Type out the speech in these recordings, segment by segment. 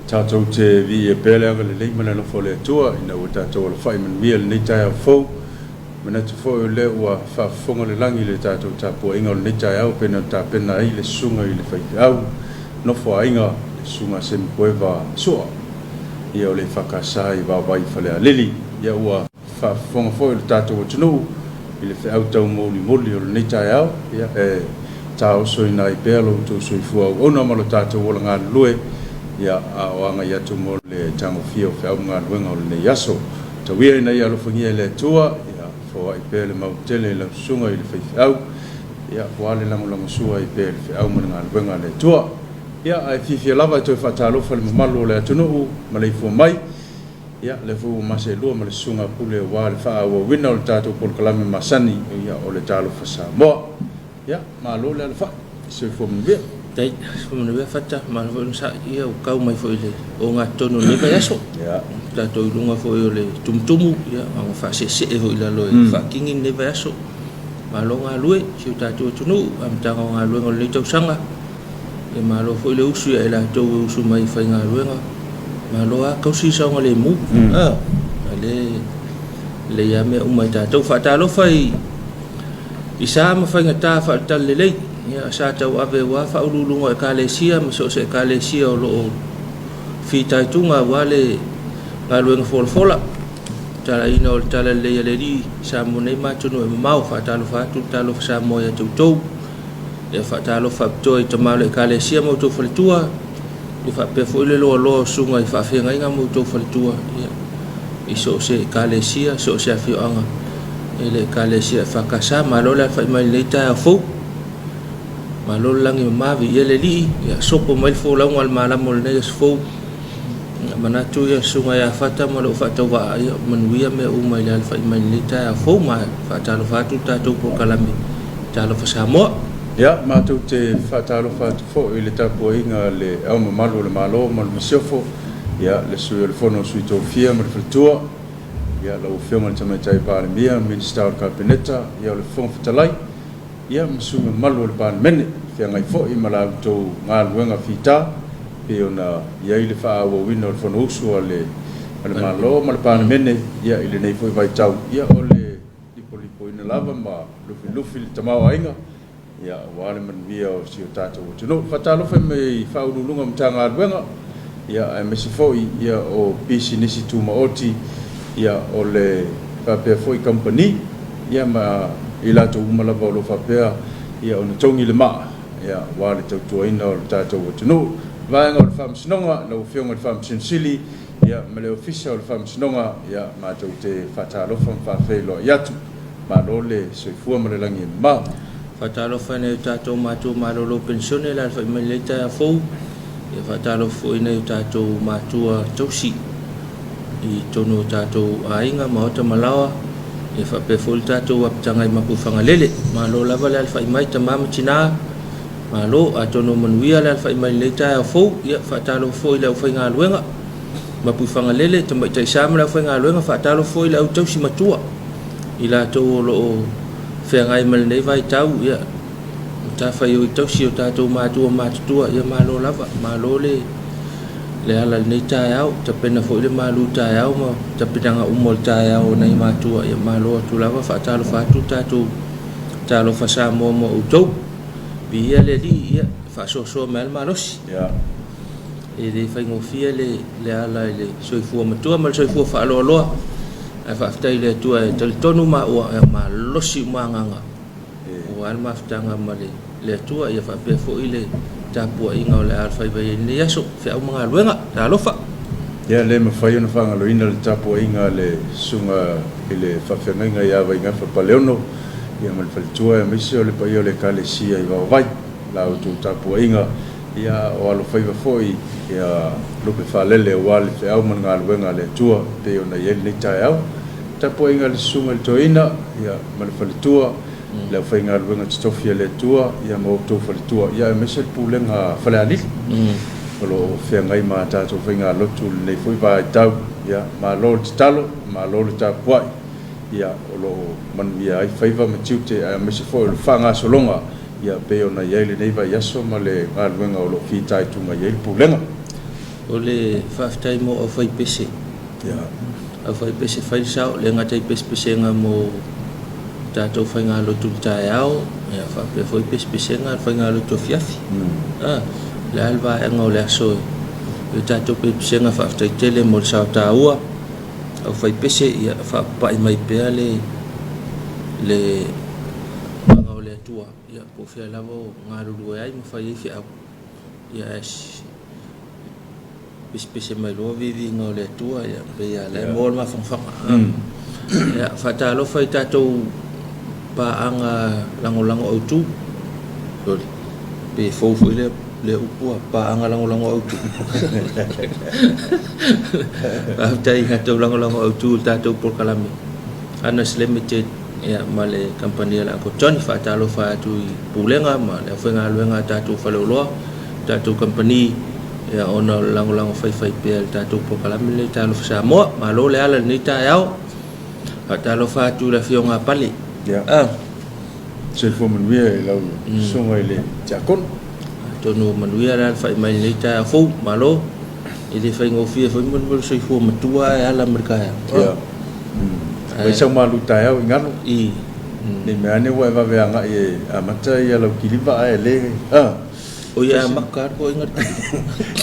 tātou te vi e pēle aga le leimana no fole atua, ina ua tātou ala whai man via le neitai au fau, mana tu fo o le ua whaafonga le langi le tātou tāpua inga o le neitai au, pena tā pena ai le sunga i le whaike au, no fo inga le sunga se mkoeva sua, ia o le whakasai wawai whalea lili, ia ua whaafonga fo i le tātou o tunu, i le whaau tau moli moli o le neitai au, ia tā oso ina i pēlo tō soi fua au, ona malo tātou o la ngā lue, ia a oanga ia tu mo le tango fio whaau ngā luenga o le nei aso. Ta wia ina ia alofangia le tua, ia fo i pēle mau tele la sunga i le whaiwhau, ia wale lango sua i pēle whaau mana ngā luenga le tua. Ia ai whiwhia lava i toi whatalofa le mamalu o le atunuu, ma le ifua mai, ia le fu mase lua ma le sunga pule o wale wha o wina o le tātou pol kalame masani, ia o le talofa sa moa. Ia, ma lo le alfa, se fua mwia. Dai, fuma nua fata, ma lo sa ia o kau mai fo ile o ngā tono neva yaso. Ia. Tātou ilunga fo i o le tumutumu, ia, ma ngā wha se e fo ila loe, wha kingi neva yaso. Ma lo ngā lue, si o tātou tunu, am tanga o ngā lue ngā le tau sanga. Ia ma lo fo ile usu ia ila tau usu mai whai ngā lue ngā. Ma lo a kausi sa ngā le mu. Le ia mea umai tātou whatalo whai i sa ma whai ngā tā whatal le lei. Ia sa tau ave wa whaurulunga e kālesia, ma so se kālesia o loo whitaitunga wale ngā luenga whola. Tala ina o tala leia le ri, sa mo nei matunu e mamau, whaatalo whaatu, talo sa moia tautou. Ia whaatalo whaaptoa i tamau le kālesia mo tau whaletua. Ia whaapea fo ile loa loa sunga i whaafenga inga mo tau whaletua. I so se kālesia, so se awhioanga. Ele kālesia whakasa, ma lola whaimai leitai a fau. Ma lo langi mavi ele li ya sopo mai fo la ngal mala mol ne fo mana tu ya sunga ya fata mo lo fata wa ya manuia me u mai la fa mai lita fo ma fata lo fatu ta to ko kalami ta lo fa samo ya ma tu te fata lo fatu fo ile ta po inga le au malo le malo mal msofo ya le su le fono su to fia mal ftua ya lo fia mal tama tai pa mia minister kabineta ya le fon fatalai ia masume malu le pan mene fia ngai fo i mala to ngā luenga fita pe ona ia ile fa o wino le fono usu ale malo mal pan mene ia ile nei fo vai tau ia ole lipo ina lava ma lufi le tamau ainga ia wale man via o si o tata o tino fatalo fe me fa ulunga mtanga luenga ia ai mesi fo ia o pisi nisi tu maoti ia ole pa pe fo i company ia ma ila to malava lo fapea ia ona tongi le ma ia wale tau tuaina o tātou o tunu vaenga o le whamsinonga na uwhionga le whamsinsili ia ma le ofisa o le whamsinonga ia mātou te whatalofa mwhawhelo iatu ma lole soifua ma le langi ma whatalofa nei tātou mātou malolo pensione la whai mai leita a fau ia whatalofa nei tātou mātua tausi i tono tātou ainga maota malawa e fa pe fol tatou aptanga i mapufanga lele ma lo lava le alfa i mai tamama tina ma lo atono manuia le alfa i mai leita fo ia fa talo fo i le fa nga luenga mapufanga lele tamai tai sama le fa nga luenga fa talo fo i le auto si matua i la to lo fe ngai mal nei vai tau ia ta fa yo tau si o tatou matua ia ma lo lava ma lo le ala nei tai au ta pena fo le malu tai au ma ta pena umol tai au nei matua ia malo tu lava fa talo fa tu talo fa sa mo utou bi ele li ia fa so mal malos ia e le fa ngo fia le ala le soifua matua mal soifua fa lo ai fa tai le tu e tonu ma o ma losi manganga o al maftanga male le tu ia fa pe fo ile tapua inga o le alfa i vai ni yaso fe au mga luenga ta lofa ia le mawhai ona whangaloina le tapua inga le sunga i le whawhenga ia vai ngā whapaleono ia ma le whalitua e misi o le pai o le kālesia i wawai la o tō tapua inga ia o alo whaiva foi ia lupe whalele o wale fe au man ngā luenga le tua pe ona ieli nei tai au tapua inga le sunga le toina ia ma le whalitua le fai ngā luenga titofia le tua ia ma o tō whalitua ia e mese pulenga whaleali lo fea ngai ma tātou fai ngā lotu nei fui vai tau ia ma lo le titalo ma lo le tapuai ia o lo man ia ai faiva ma tiute a mese foi le whanga solonga ia pe ona iai le nei vai aso ma le ngā luenga o lo fitai tunga iai pulenga o le whaftai mo au whai pese. Au whai pese whai sao, le ngatai pese nga mo tātou whai ngā lotu tai au, whai pese ngā whai ngā lotu fiafi. Le alwa e ngau le aso, le tātou pese ngā whaftai tele mo le sao tā ua, au whai pese ia whapai mai pēa le ngau le atua, ia po whia lawa ngā ruru ai ma whai e whia au. Ia pese mai loa vivi ngau le atua, ia pe ia le mōl ma whangwhanga. Ia whatalo whai tātou paanga lango au tu. Pe faufu le upua paanga lango au tu. Aftai ngatou lango au tu tātou porkalami. Anas Limited ia ma le company la ko Johnny whatalo whatu i pulenga ma le whenga luenga tātou whaleuloa. Tātou company ia ona lango whai pēr tātou porkalami le tālo Samoa ma lo le ala ni tā iau. Whatalo whatu la whionga pali. Se fo manuia e lau songa i le tiakon. Tonu manuia la whai mai nei tā fau malo. I le whai ngofia whai manuia soi fua matua e ala Amerikaya. Wai sau malu tai au ingano. Ni mea ne wai waweanga i amata i alau kiliva e le. O ia makar ko ingat.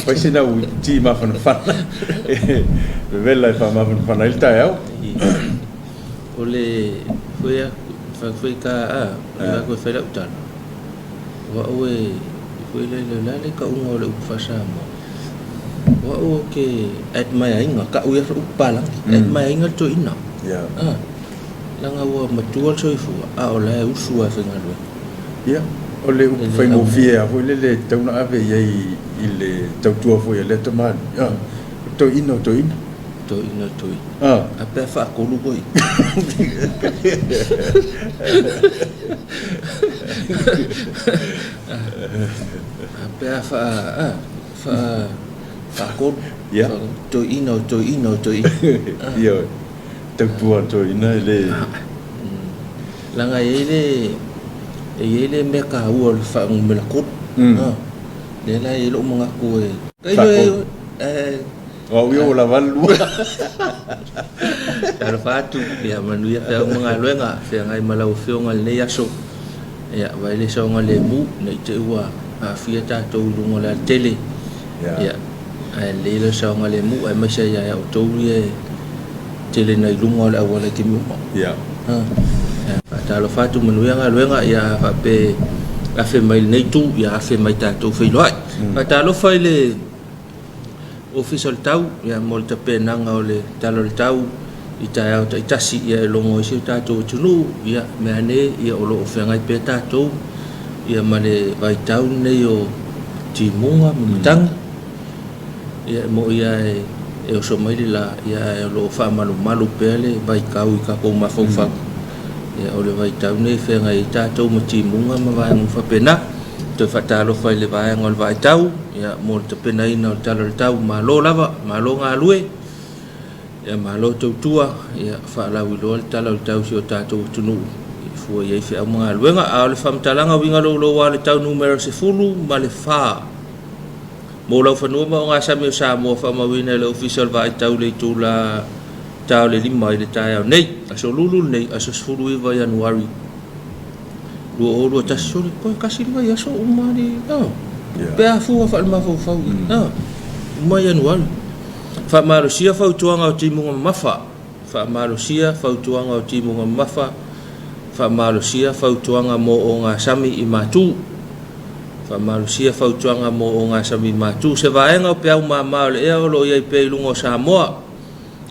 Wai sina ui ti mawhana whana. Wela i wha mawhana whana il tai au. O le whai ka ia koe whai lau tana. Wa oe koe le ka unga o le upawhasa mo. Wa o ke at mai ainga ka uia upalang. At mai ainga to ina. Langa ua matua soifua o le usua whengalua. Ia, o le whai ngofia hoi le tauna awe iei i le tautua fwoi a le tamani. To ina. To ina. A pēr whaakolu koi. A pēr whaakolu. To ina. Ia, tautua to ina le. Langa e le mea ka ua le whaangumela koru. Le la e lo mga koe. Kailo o yo la valu Taro fatu ya manuia pe mga luenga fe ngai malau fionga le yaso ya vai le songa le mu nei te ua a fieta to lungo la tele ya le songa le mu ai masa ya o to tele nei lungo la wala ki mu ya taro fatu manuia nga luenga ya fa pe a fe mai nei tu ya fe mai ta to fe loi taro fa le official tau ya molta penanga ole talo tau ita au ta tasi ya longo isi tato tunu ya meane ya olo ofenga pe tato ya mane vai tau ne yo timunga mutang ya mo ya e o so mai la ya lo fa malu pele vai kau ka ko ma fofa ya ole vai tau ne fenga tato mo timunga ma vai fa pena te fatalo fa le vai ngol vai tau ya mo te pena ina talo tau malo lava malo ngalue ya malo tua ya fa la wilo talo tau si o tato tunu fu ye fi ama luenga a le fam talanga winga lo wa le tau numero se fulu ma le fa mo lo fa no ma nga sa me sa mo fa ma wina le official vai tau le tula tau le lima le tau nei aso lulu nei aso fulu i va januari lo tasso ko kasi mai aso umani pe fu fa ma fu ma januari fa marusia fa tuanga o timunga mafa fa marusia fa tuanga o timunga mafa fa marusia fa tuanga mo o nga sami i matu fa marusia fa tuanga mo o nga sami matu se vaenga pe au mama le e lo ye pe lungo Samoa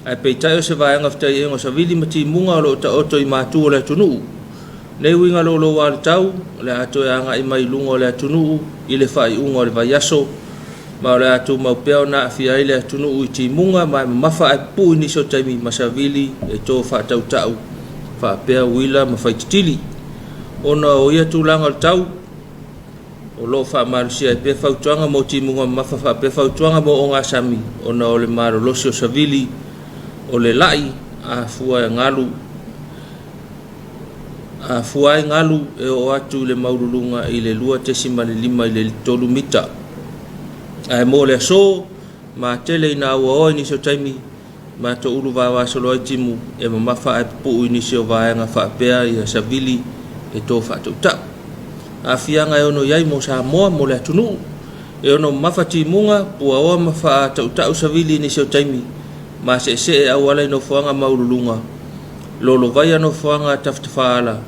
ai pe tayo se vaenga fta ye ngo sa vili mati munga lo ta oto i matu le tunu le winga lo wa tau le ato ya nga i mai lungo le tunu i le fai ungo le vayaso ma le atu mau peo na fia ile tunu uiti munga ma mafa ai pu ni so taimi masavili e to fa tau tau fa peo wila ma fai tili ona o ia tu langa tau o lo fa marusia pe fa tuanga mo ti munga mafa fa pe fa tuanga mo onga sami ona o le maro lo so savili o le lai a fua ngalu e o atu le maululunga i le lua te simale lima i le tolu mita ai mo le so ma tele na o ni so taimi ma to ulu va so lo timu e ma fa pu ni so va nga fa pe ia savili e to fa to ta afia nga ono yai mo sa mo le tunu e ono mafati munga pu o ma fa to ta savili ni so taimi ma se awala no fuanga maululunga lolo vai no fuanga taftafala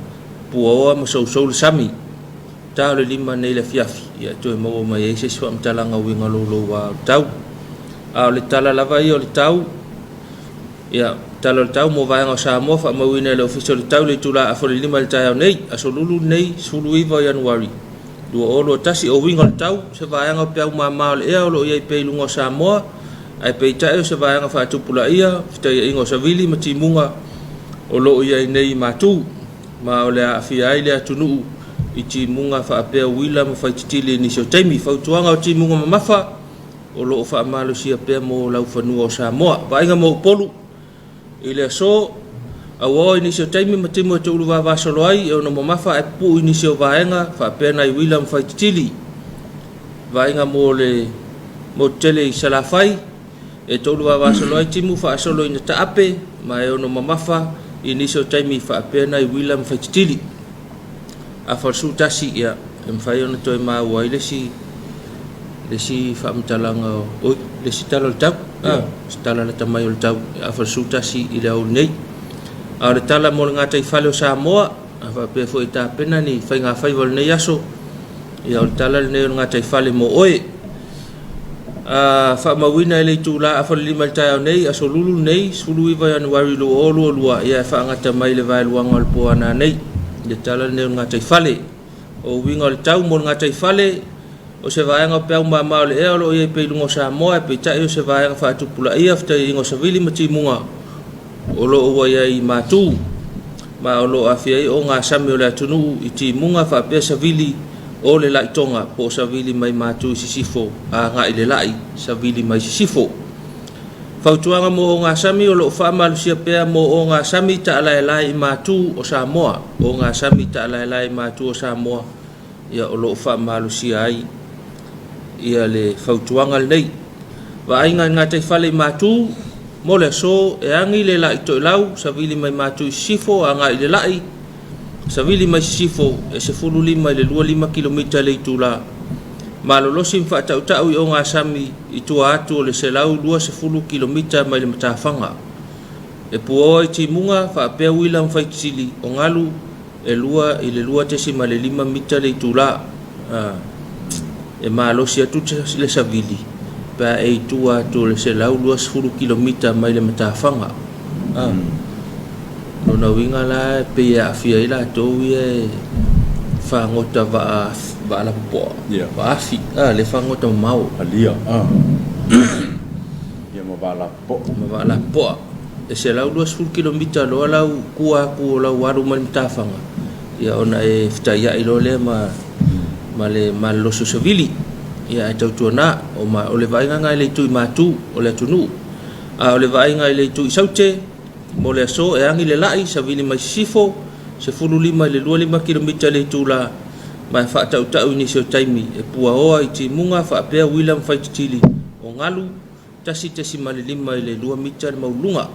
pu o ma so sami ta le lima nei le fiafi ia to mo mai se so am talanga winga lolo wa tau a le tala lava i o le tau ia tala le tau mo vai nga sa mo fa mo wina le official tau le tula a fole lima le tau nei a so lulu nei sulu i va januari do o lo tasi o winga le tau se vai nga pe ma ma le e o lo ia pe lungo sa mo ai pe tai se vai nga fa tupula ia fita ia ingo sa vili ma timunga o lo ia nei matu ma o le afia ile atunu i timunga fa pe wila ma fa titili ni so taimi fa tuanga o timunga ma mafa o lo fa malo sia pe mo lau fanu o sa mo vai nga mo polu ile so awo ni so taimi ma timo to lu va solo ai o no mafa e pu ni so vaenga fa pe na wila ma fa titili vai nga mo le mo tele sala fai e to lu va solo ai timu fa solo ina ta ape ma e o no mafa ini so taimi fa pe na wila ma fa titili a falsu tasi ia em fai ona to ma wa ile si fa mtalanga o le si talo tau stala la tamai o tau a falsu tasi ile o nei a le tala mo nga tai fale o sa moa a fa pe foi ta pena ni fai nga fai vol nei aso ia o tala le nga tai fale mo oe a fa mawina ile tula a fale lima tai nei aso lulu nei sulu i va januari lo o lua ia fa nga tamai le vai luanga o po ana nei le tala ne nga tai fale o winga le tau mo nga tai fale o se vai nga pe ma ma le e o ye pe lungo sa mo e pe tai o se vai nga fa tu pula ia fta ingo sa vili mati munga o lo o ya i matu ma o lo afia o nga sami o le tunu i ti munga fa pe sa vili o le lai tonga po sa vili mai matu sisifo a nga ile lai sa vili mai sisifo fautuanga mo nga sami o lo fa malu sia pe mo o nga sami ta lai matu o Samoa o nga sami ta lai matu o Samoa ia o lo fa malu sia ai ia le fautuanga nei va ainga nga te fale matu mo le so e angi le lai to lau sa vili mai matu sifo anga ile lai sa vili mai sifo e se fulu lima le 5 km le tula malolo sim fa tau tau o nga sami i tua atu le se lau 20 km mai le matafanga e puo i timunga fa pe wila fa tsili o ngalu e lua i le lua te sima le 5 mita le tula e malo sia tu le savili pa e tua atu le se lau 20 km mai le matafanga no na winga la pe ya fia ila to e fa ngota va la po va fi le fa ngota mau alia ia mo va la po e se lau 20 km lo lau kua la waru mal tafanga ia ona e fta ia ilo le ma le malo so civili ia e tau tuana o le vai nga le tu matu o le tunu o le vai nga le tu saute mo le so e angi le lai civili mai sifo se fulu lima le 5 km le tula mai fa tau tau ni so taimi e pua o i ti munga fa pe William fa tili o ngalu tasi tasi mali lima le 2 mita maulunga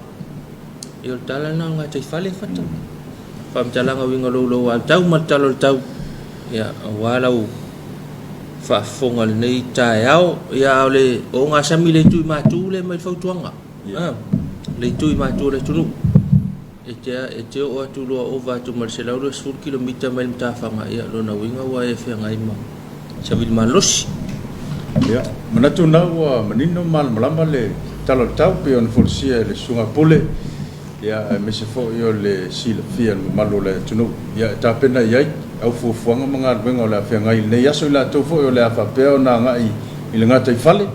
e o tala na nga tai fale fata fa mtalanga winga lo al tau mal talo tau ya wala fa fongal nei tai au ya le o nga sami le tu ma tu le mai fautuanga le tu ma tu le tunu e te o atu loa o vatu marselau le 10 km mai mtafanga ia lo na winga wa e fe ngai ma sabil malosi ia manatu na wa manino mal malama le talo tau pe on forsia le sunga pole ia me se fo yo le sil fia malo le tunu ia ta pena ia au fu fuanga manga wenga la fe ngai le ya so la to fo yo le afa pe ona ngai ile ngata i fale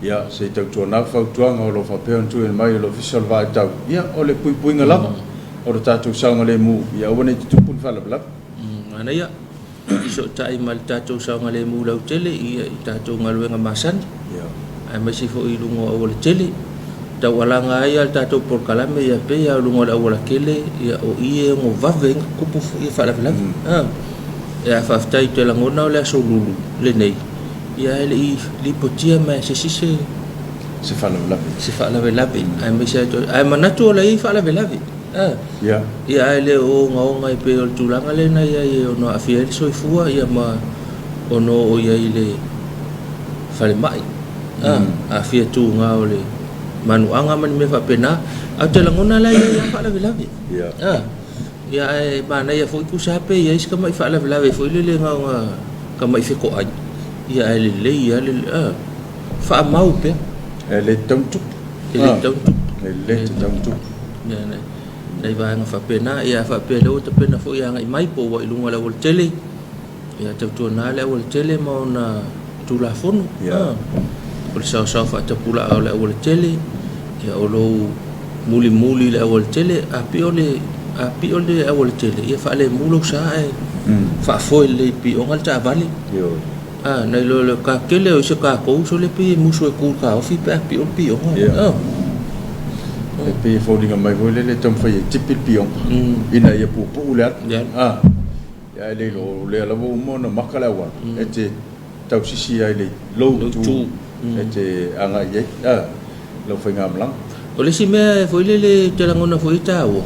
ia se tau tona fa tuanga o lo fa pe on tu el mai lo official va tau ia o le pui ngala o le tatu saunga le mu ia wana i tupun fala blap ana ia so tai mal tatu saunga le mu lau tele ia i tatu ngaluenga masan ia ai mai si fo i lungo o le tele tau alanga ia tatu por kalame ia pe ia lungo la ola kele ia o ie mo vave kupu ia fala blap ia fa ftai te langona o le so lulu le nei ia ele i lipotia mai se se whalawalawi. Se whalawalawi. Ai mai se ato. Ai manatu o lei whalawalawi. Ia. Ia ai le o ngaonga i pe o tūlanga le na ia i ono awhia i soifua ia ma ono o ia i le whale mai. Awhia tū ngā o le manuanga mani me whapena. Au te langona la ia whalawalawi. Ia. Ia ai mana ia fo ku sape ia is ka mai whalawalawi fo le ngaonga ka mai whiko ai. Ia ai le ia le wha mau pe. Le tauntuk. Le tauntuk. Le tauntuk. Ia nei. Nei vai nga whapena, ia whapena o te pena fo ia ngai mai po wa ilunga la wal tele. Ia tautua nā le wal tele ma o na tūla whono. O le sao whaatapula au le wal tele. Ia o lo muli le wal tele, a pi o le wal tele. Ia whaale mulo sa e whaafoe le pi o ngal ta vale. Nei lo le ka kele o se ka kou so le pi musu e kūr ka ofi pe a pi o ngal. E pe fodinga mai voi le tom fai tipil pion ina ia pu ulat ya le lo le la vo mo na makala wa e te tau sisi ai le lo tu e te anga ye lo fai ngam lang o le si me foi le te langona foi ta o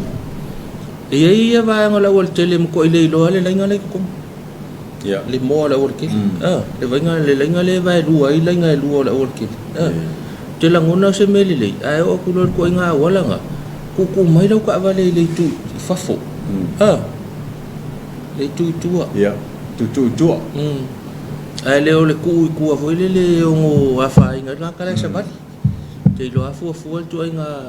e ia va ngola wal tele mo ko ile lo ale la ngale ko ya le mo la wal ki le va ngale le ngale va lu ai la ngale lu la wal ki te langona se melile ai o kulor ko nga wala nga ku mai lau ka vale le tu fafo le tu ya tu ai le o le ku a foi le o ngo afa nga la kala sa bat te lo afu tu nga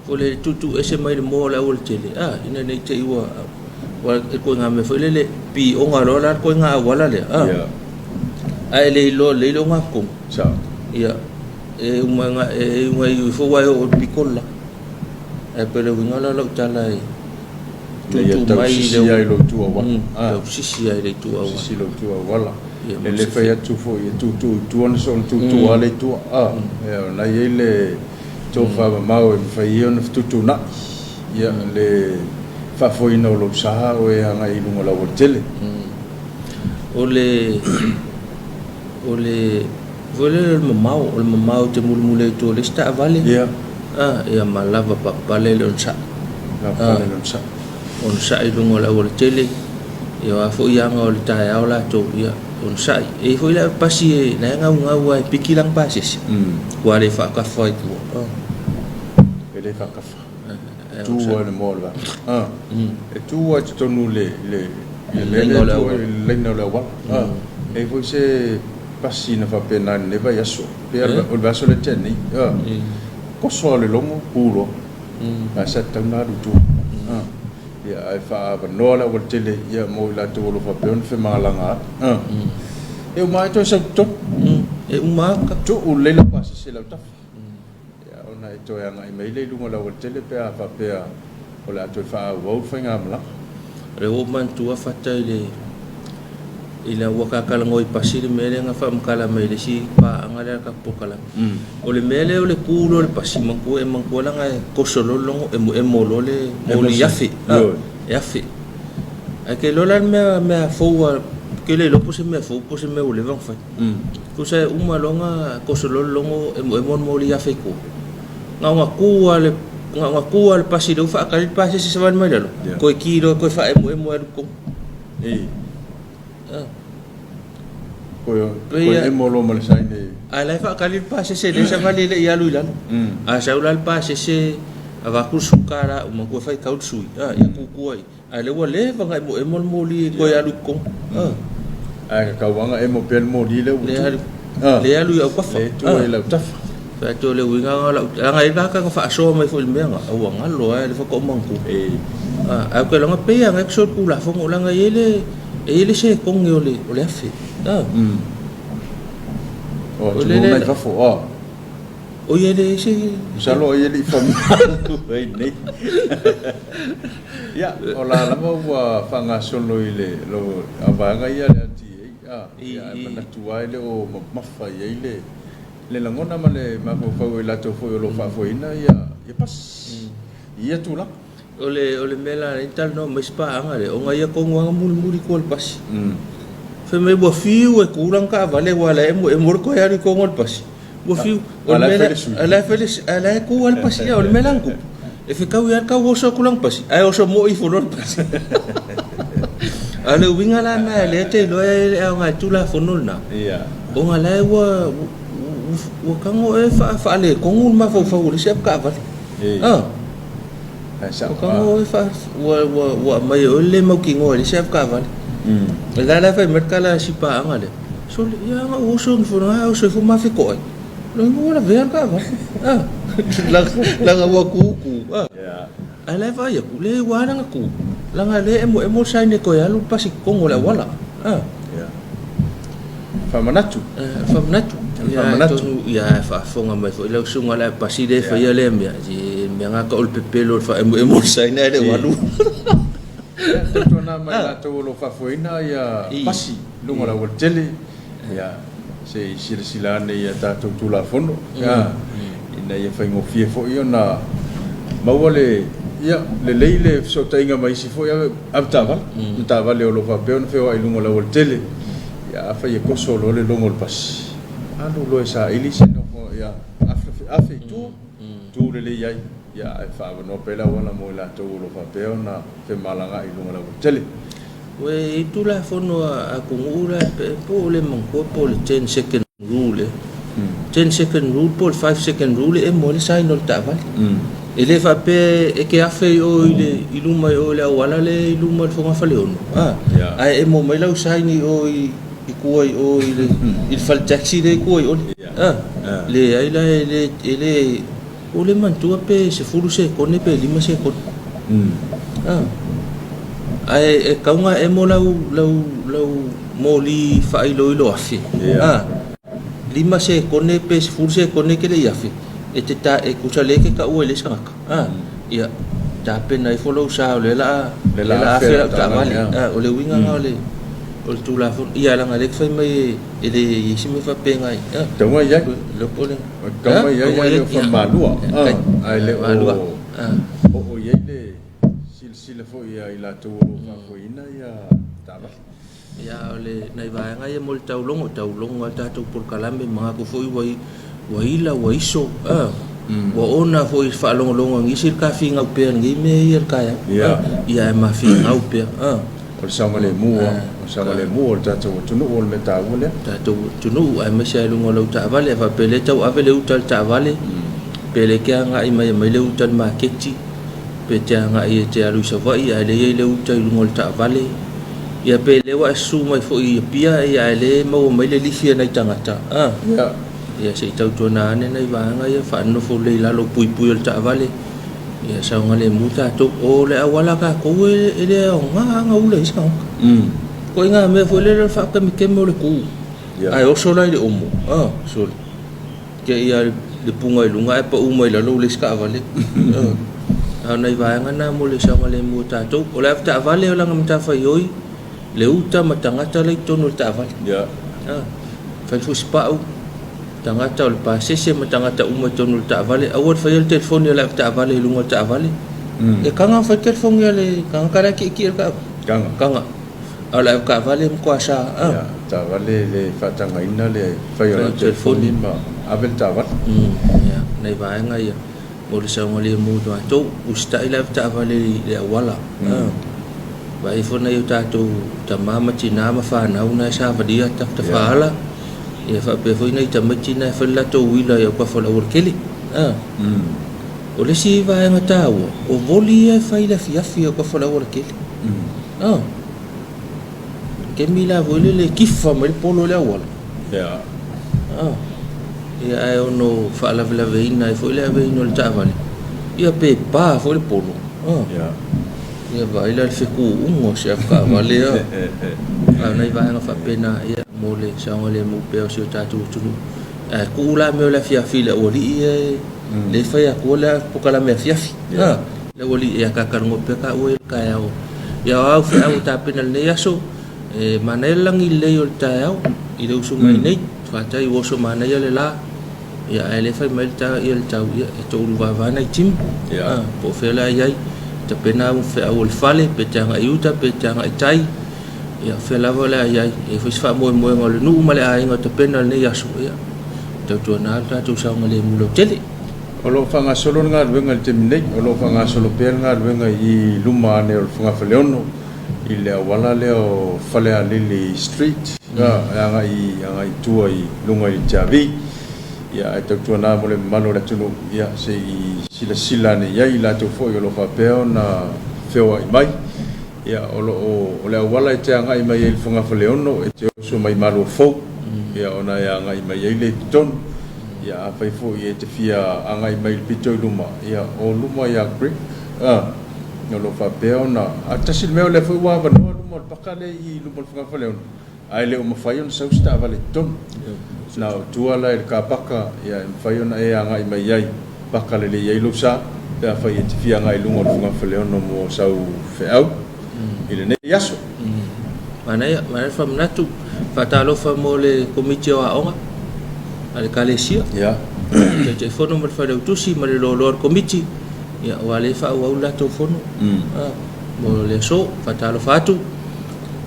o le tu ese mai le mo la ol tele ina nei te iwa wa ko nga me foi le pi o nga lo la ko nga wala le ai le lo nga ko sa ya uma i fo wa o pikola pero winga la tala tu mai le lo tu wa sisi ai le tu wa sisi lo tu wala le fa ya tu fo tu on so tu ale tu na ile to fa mau fa ion tu na ya le fa fo ino lo sa o anga i lunga la o tele ole vole le mamau te mulmule to le sta vale ia malava papale le onsa onsa i lunga la o tele ia fo ia nga o le tai au la to ia onsa e fo ia pasi na nga wa pikilang pasis wa le fa ka fa tu ele fa ka fa tu wa le mola e tu wa to nu le la wa e fo se pasi na fa pena ne va yaso per o vaso le teni ko so le longo puro a sa tana du tu ya ai fa ba no la o tele ya mo la to lo fa peon fe malanga e o mai to sa to e uma ka to o le la pasi se la ta ya ona e to ya ngai mai le lungo la o tele pe a fa pe o la to fa o fa ngam la re o man tu a fa tele ila waka kala ngoi pasir mele nga fa mkala mele si pa angala ka pokala o le mele o le kulo le pasi manku e manku la nga ko solo longo e mo lo le mo yafi ake lo la me fo ke le lo pose me fo pose me o le van fa ko sa uma longa ko solo longo e mo le yafi ko nga ku al pasi do fa ka le pasi se van mai lo ko kilo ko fa e mo ko ko e molo mal sai ne ala fa kali pase se de sa vale le ya luilan a sa ulal pase se ava ku sukara mo ko fai kaut sui ya ku ai ale wale va ngai mo moli ko ya lu ko ka wanga e mo pel mo di le le ya lu ya ko fa tu e la ta fa to le winga la ngai ka ka fa so mai fo le menga o wanga lo le fa ko manku a ko la ngape ya ngai so ku la fo mo la ngai ele se ko ngole o le afi o le le fa fo o ele se salo ele fam ai nei ya o la mo wa fanga solo ile lo abanga ia le ti ya mana tua ile o mafa ile le langona male ma fo la to fo lo fa fo ina ya pas ia tu la ole mela intal no mespa anga le o ngai ko ngwa mul ko pas fe me bo fiu e kurang ka vale wala e mo ko ya ri ko ngol pas Wa fiu. Ala fele ala fele ala ku al pasi o le melangu. E fe kau ya kau oso kulang pasi. Ai oso mo I fonor pasi. Ala winga la ma le te lo e nga tula fonol na. Ia. O nga la wa kango e fa le kongu ma fa le sep ka va. Sa kango e fa wa mai o le mo kingo le sep ka va. La fa merkala si pa nga le. So ya nga oso fonor oso fu ma fe ko. Lo mo la ver ka va. La wa ku. Ya. Ala fa ya ku le wa nga ku. La nga le emo sai ne ko ya lu pasi kongo la wala. Ya. Famanatu. Famanatu. Ya fa fonga mai fo la sunga la pasi de fa ya le me ji me nga ka ul pepelo fa emo sai ne de walu. To na mai la to lo fa foina ya pasi lunga la tele. Ya. Se sila ne ya ta to la fono. Ya. Ina ya fa ngofie fo yo na mawale ya le so tainga mai si fo ya abtava tava le lo fa peon fe ai lungo la tele ya fa ye koso lo le lungo pas anu lo sa ilise no ya afe tu le ya fa no pela wala mo la to lo fa peon na fe malanga ai lungo la tele we tu la fono a kungura po le manko po le 10 second rule 10 second rule po 5 second rule e mo le sai no tava ele fa pe e ke afe o ile iluma o le wala le iluma fo nga fale ono ai e mo mai lau sai ni o I kuai o ile il fal taxi de kuai o le ai la ele o le mantua pe se fulu se kone pe lima se kon ai e kaunga e mo lau mo li fa ilo afi lima se kone pe se fulu se kone ke le afi e te ta e kusa leke ka ua le sanga ia ta pena I follow sa le la afe la ta vale o le winga nga o le tula fon ia la nga le fai mai ele isi me fa penga to wa ya le pole to wa ya le fa malua ai le o ye le sil fo ia ila to fa fo ina ya ta va ya le nai va nga ye mol taulong ta to por kalambe mga ko foi wa ila wa iso wa ona foi fa long ngisir ka finga pe ngi me yer ka ya ma finga pe o sama le mu ta to tunu o le ta wole ta to tunu ai ma sha lungo lo ta vale fa pele tau ave le utal ta vale pele ka nga I mai le utal marketi pe ta nga I te alu sa vai ai le utal lungo ta vale ya pele wa su mai foi pia ya le mo mai le lifia na tangata ya se tau tona ne nei va nga ya fa no fo le la lo pui ta vale ya sa nga le muta to o le awala ka ko ele nga ule isa ko nga me fo le fa ka mi ke mo le ku ai o so la le omo so ke ya le punga I lunga e pa umai la lo le ska vale nei va nga na mo le sa nga le muta to o le ta vale o la nga mta fa yoi le uta matangata le tono ta vale fa fu spa tangata le pa sese matangata uma tonu ta vale awat fa el telefon la ta vale lunga ta vale e kanga fa telefon ya le kanga kara ki ka kanga ala ka vale mkwasa ta vale le fa tanga ina le fa el telefon ma avel ta vale ya nei va nga ya mo le sa mo le mo to usta ila ta vale le wala vai fona yo ta to ta mama tina ma fa na una sa va dia ta fala ia fa pe foi nei tamatina fa la to wila ya kwa fa la workeli o le si va nga tawo o voli e fa ila fiafi kwa fa la workeli ke mila vole le kifa ma le polo le wala ia ai ono fa la veina e foi le veino le tavale ia pe pa foi le polo ia va ila le fiku ungo se ka vale nei va nga fa pena ia mole sang le mo pe o se tatu tunu ku la me la fia fila o li le fa ya ko la po kala me fia le o li ya ka ngo pe ka o ka ya au fa au ta pena le yaso manela ngi le o ta ya I le usu mai nei fa ta I wo so mana ya le la ya ele fa mai ta il ta ya to lu va va nei tim po fe la ya ta pena u fe au fale pe ta nga yuta pe ta nga tai ya fe la vola ya e fo fa mo ngol nu male ai nga ta pena ne ya so ya tau tuana tau saunga le mulo tele o lo fanga solo nga wenga te minei o lo fanga solo pe nga wenga I luma ne o fanga faleono I le wala le o fale a Lily Street anga I tua I lunga I Javi ya tau tuana mo le malo le tunu ya se I sila ne ya I la to fo o lo fa pe na feo I mai ya o le wala te anga I mai I fanga faleono e te so mai malo fo ya ona ya anga I mai I le ton ya fai fo I te fia anga I mai pito luma ya o luma ya brick no lo fa pe ona atasil me le fo wa no luma pakale I luma fanga faleono ai le o mafai ona sau sta vale ton na tua la ka paka ya fai ona e anga I mai ai pakale le ai lusa ya fai te fia anga I luma fanga faleono mo sau fe au ile ne yaso mana fam natu fatalo fa mo le komiti o aonga ale kalesia ya te fono mo fa tusi ma le lor komiti ya wale fa wa la to fono mo le so fatalo fatu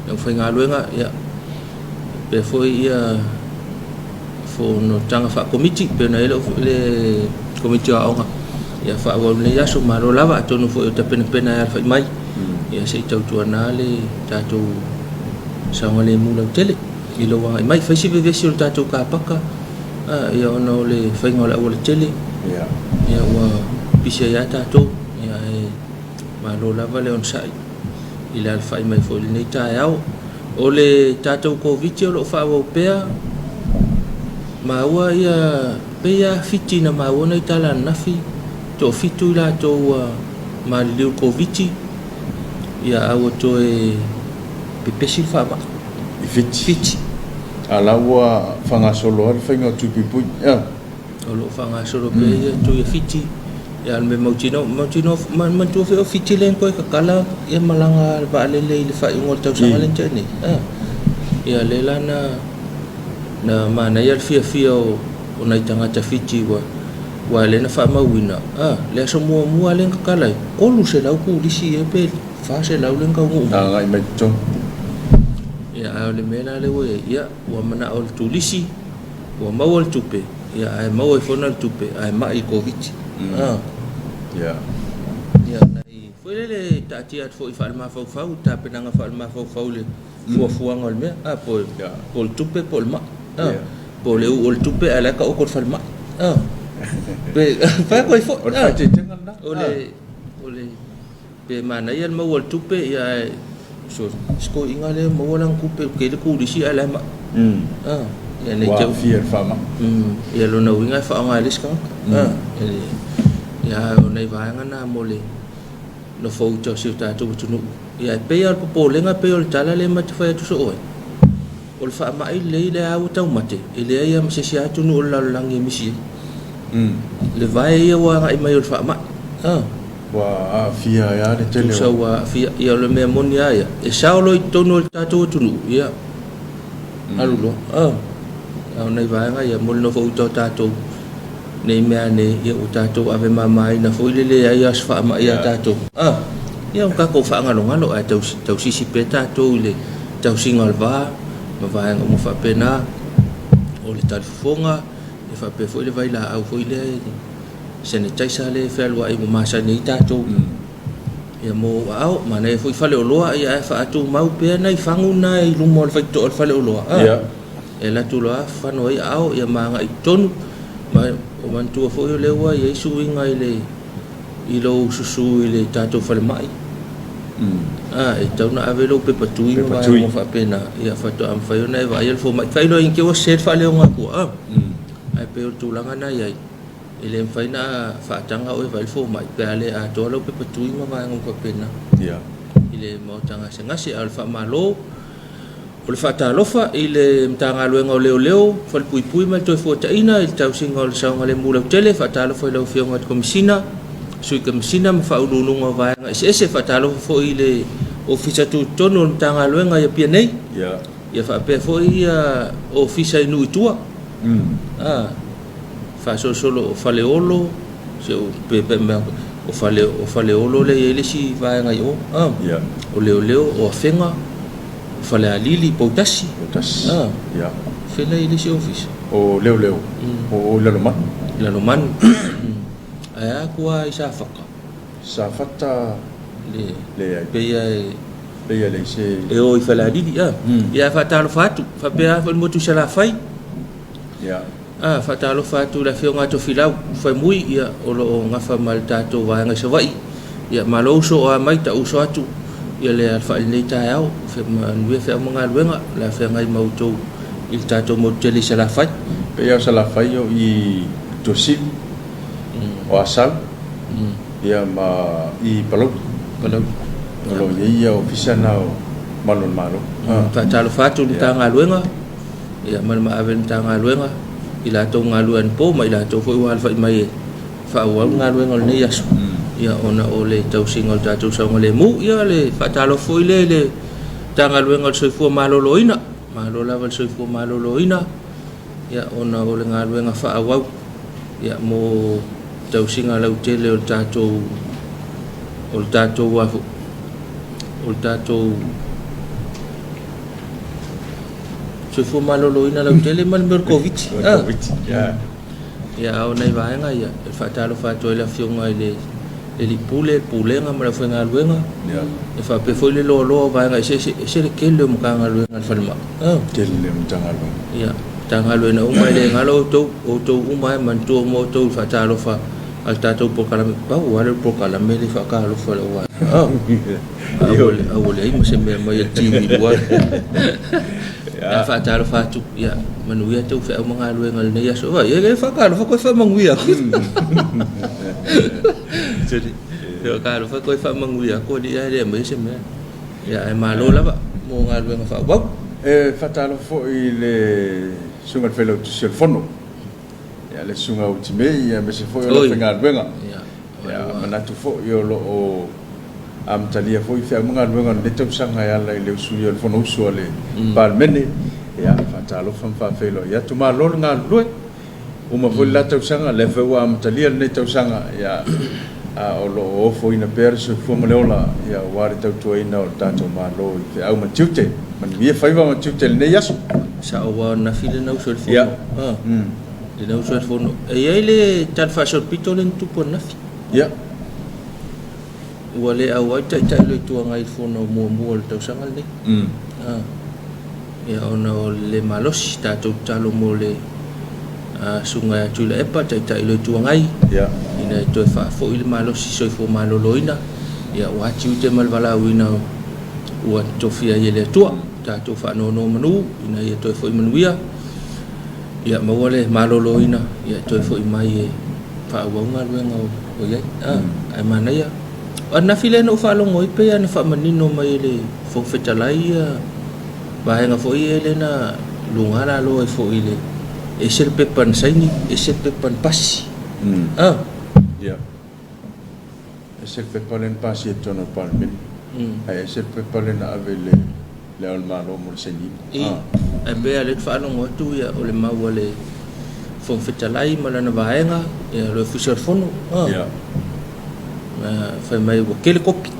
eu foi ngaluenga ya pe foi ya fono tanga fa komiti pe na le komiti o aonga ya fa wa le yaso maro lava to no foi te pena ya fa mai ya se tau tuana le tatu saunga le mula tele I lo wa mai fa si veve si o tatu ka paka ya ono le fa ngola o le tele ya wa pisia ya tatu ya ma lo lava le on sai ila fa mai fo le ta ya o le tatu covid o lo fa o pea ma wa ya pe ya fitina ma wona itala nafi to fitu la to ma le covid ya awo to pepesil fa ba fiti ala wa fanga solo al fanga tu pipu o lo fanga solo pe ya to fiti ya me mochino man tu fe fiti len ko kala ya malanga ba le fa ngol tau sa len tene ya le lana na mana ya fia o nai tanga ta fiti wa le na fa mawina le so mo len kala ko lu se la ku disi e pe fa se la len ka ngu ngai mai tong ya le mena le we ya wa mana ol tulisi wa mawal tupe ya ai mawai fonal tupe ai mai covid ya nai foi le tatia foi falma fa ta penanga falma fa le fu ngol me pol tupe pol ma pol le ol tupe ala ka o kol falma pe fa ko fo ole pe mana ya mawal tupe ya so sko ingale mawalang kupe ke le ku disi ala ma ya ne te fier fama ya lo na winga fa ngalis ka ya nei va ngana mole no fo to si ta tu tunu ya pe ya po le nga pe ol tala le ma fa tu so ol fa ma ile au tau mate ile ya ma se sia tu no la langi misi le vai ya wa ai mai ol fa ma wa fia ya de tele so wa fia ya le me monia ya e sao lo tono tatu tunu ya alulo au nei va nga ya mol no fo to tatu nei me ane ya tatu ave mama ina fo le ya sfa ma ya tatu ya ka ko fa nga lo a tau si pe tatu le tau singal va ma va nga mo fa pena o le talfonga e fa pe fo le vai la au fo le sene taisa le fel wa I masa ni tato ya mo au mana foi fale o loa ya fa atu mau pe nai fangu nai lumo fa to fale o loa e la tu loa fa no ya au ya manga I ton ma o man tu fo le wa ye su inga ile I lo susu ile tato fale mai e tau na ave lo pe patui ma mo fa pena ya fa to am fa yo nai va ye fo mai fa lo in ke o set fale o ngaku ai pe o tu langa na ya ile faina fa tanga o vai fo mai pele a to lo pe patui ma va ngom pena ile mo tanga senga si alfa malo o le fa ta lofa ile mtanga lo ngo leo fa pui ma to fo ta ina il tau singol sa ngale mula tele fa ta lo fo lo fio ngat komisina sui komisina ma fa ulu ngo va nga ese fa ta lo fo ile ofisa tu tono mtanga lo nga ya pia nei ya fa pe fo ia ofisa inu tua fa solo faleolo se o pepe me o faleolo le ele si va nga yo o leo o fenga fale alili potasi fenei le si office o leo o lelo man la no man aya kua isa faka sa fata le le pe ya le se e o ifala didi ya fatalo fatu fa pe fa motu sala fai ya fatalo fatu la fionga to filau fa mui ya o lo ngafa malta to wa nga se vai ya malo so o mai ta uso atu ya le alfa le ta ya fe man we fe mga luenga la fe ngai mau to il ta to mo tele sala fai pe ya sala fai yo i to si o asal ya ma i palo lo ye ya ofisa na malon malo fatalo fatu ta nga luenga ya mal ma aven ta nga luenga ila to ngaluan po ma ila to foi wal fa mai fa wal ngaluan ngol ne yas ya ona ole tau singol tatu sa ngole mu ya le fatalo foi le tanga luan ngol soi fu malo loina malo la val soi fu malo loina ya ona ole ngaluan fa awau ya mo tau singa lau tele o tatu wa o tatu soi fu malo loina lau tele mal Berkovic ya ona vai nga ya fatalo fato la fionga le pule nga mala fenga luenga ya e fa pe foi le lo vai nga se le kele mo ka nga luenga falma kele mo tanga lo ya tanga luenga o mai le ngalo to o mai man to mo to fatalo fa al tato por kala ba wala por kala me le fa ka lo fa wa awole ai mo se me mai timi wa ya fatalo fatu ya manuia tu fe mga luenga le ya so ya le fa ka lo fa ko fa manguia jadi yo ka lo fa ko fa manguia ko di ya le me se me ya ai malo la ba mo nga luenga fa ba fatalo fo le sunga felo tu sel fono ya le sunga ultime ya me se fo yo nga luenga ya manatu fo yo lo o am talia foi fe mga luenga le tu sanga ya le su yo fono su le palmene ya fatalo fa felo ya tu ma lo nga lue uma foi la tu sanga le fe wa am talia le tu sanga ya o lo o foi na perso fu maleola ya wari tu tu ina o tato ma lo fe au ma tute man ye fai va ma tute le yaso sa o na file na uso fono le na uso fono e ele tal fa so pitolen tu por na ya wale au ta le tu ngai fono mo tu sanga le ya ona le malos ta tu talo mo le sungai tu le epa ta le tu ngai ya ina to fa fo il malos so fo malo loina ya wa tu te mal vala wina wa to fia ye le tu ta tu fa no manu ina ye to fo manuia ya ma wale malo loina ya to fo mai fa wa ngal wenga o ye ai mana ya ana file no fa lo ngoi pe ana fa manino mai le fo fetalai ba nga fo ile na lungara lo fo ile e sel pepan saini e sel pepan pasi ya e sel pepan pasi to no palmen ai sel pepan avele le al malo mo saini e be ale fa lo ngotu ya ole ma wale fo fetalai mala na ba nga ya lo fisher fono ya fa mai wo kele kopi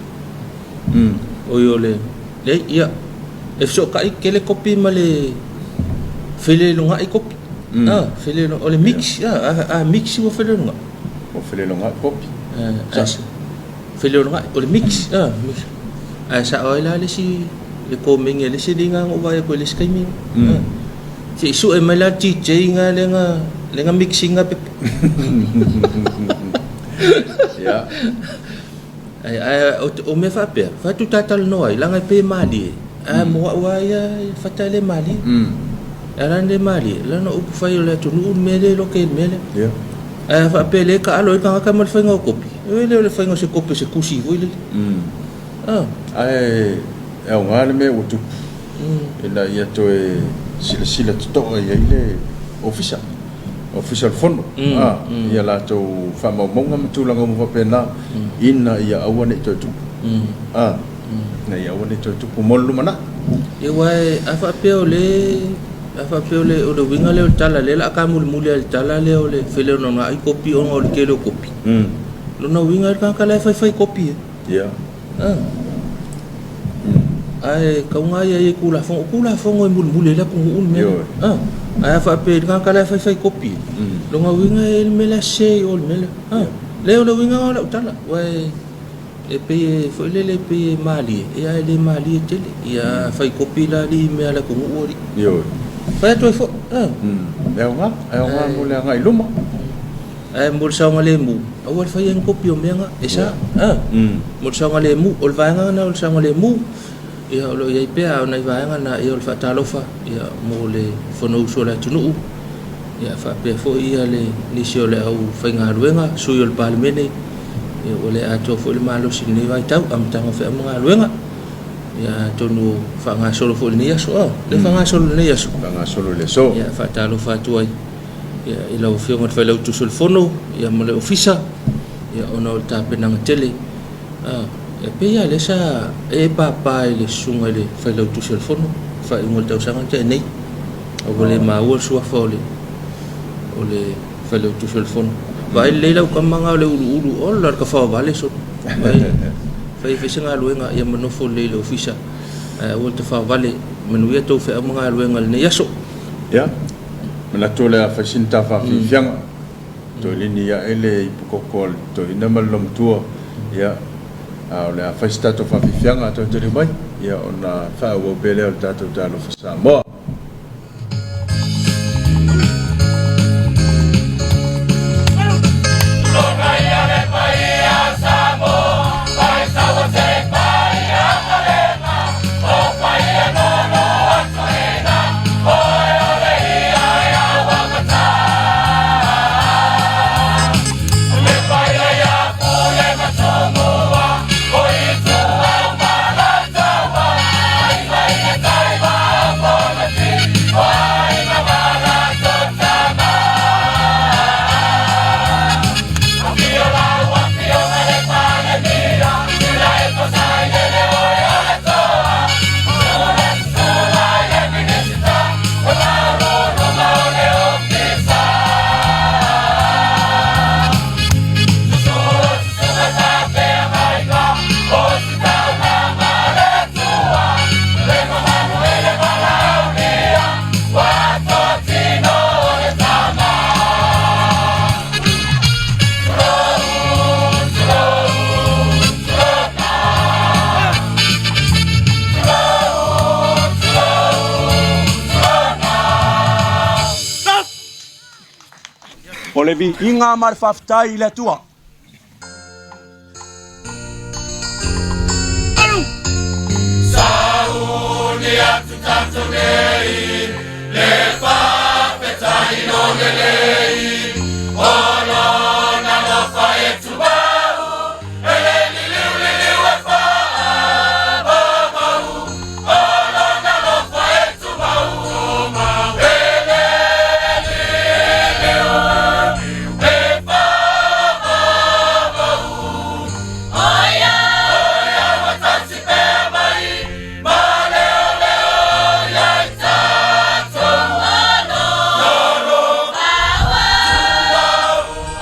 o yo le ya e so ka kele kopi male fele lunga i kopi fele no ole mix mix wo fele lunga kopi fele lunga ole mix mix sa oila le si le komeng le si dinga o va ko le skimi si su e mala ti nga le nga mixing up ya o me fa per fa tu tatal no ai langa pe mali mo wa ya fatale mali arande mali la no upu fa yo le tu nu mele lo ke mele ya fa pele ka alo ka mal fa ngo kopi le fa ngo se kopi se kusi vo ile ai e o ngale me o tu ina ia to e sila to ia ile official fono ia la to fa mo nga mtulanga mo fa pena ina ia awane to tu na ia awane to tu mo lumana e wai afa peole o do winga le tala le la ka muli le tala le o le fele no ai kopi on o ke lo kopi lo no winga ka la fa kopi ya ai kau ngai ai kula fo ngoi mul la ku un me ai fa pe ka kala fa kopi lo nga winga el mela sei ol mela leo lo winga ola utala wai e pe fo le pe mali e ai le mali tele ia fa kopi la li me ala ku uri yo fa to fo leo nga mo le nga iluma ai mul sa nga le mu awal fa yang kopi o me nga esa mul sa nga le mu ol va nga na ol sa nga le mu ia lo ia pe au nai va nga na ia ol fa talofa ia mo le fo no so la tunu ia fa pe fo ia le ni si ole au fa nga luenga su ol palmene ia ole ato fo le malo sin ni vai tau am tanga fa mga luenga ia tonu fa nga solo fo ni aso le fa nga solo ni aso fa nga solo le so ia fa talofa tu ai ia ila o fio ngot fa le tu sul fono ia mo le ofisa ia ona o ta penang tele e pe ia le sa e papa le sunga le fa le tu sul fono fa ngol tau sanga te nei o le ma o su fa ole fa le tu sul fono vai le la ko manga le ulu o la ka fa vale so vai fa i fisa luenga ia mo fo le ofisa o te fa vale menu ia to fa manga luenga le yaso ya mala to le fa sinta fa fianga to lini ya ele ipokol to ina malom tua ya le fa sta to fa fianga to te mai ya ona fa o bele o tato talo fa sa mo o le vi inga mar faftai le tua. Sauni atu tanto nei, le fafetai non le lei, olona lo fa e tu bau, e le liu e fa bau, olona lo fa e tu bau, e le liu e fa bau, oia watansi pe mai, ma leo ya itato, lolo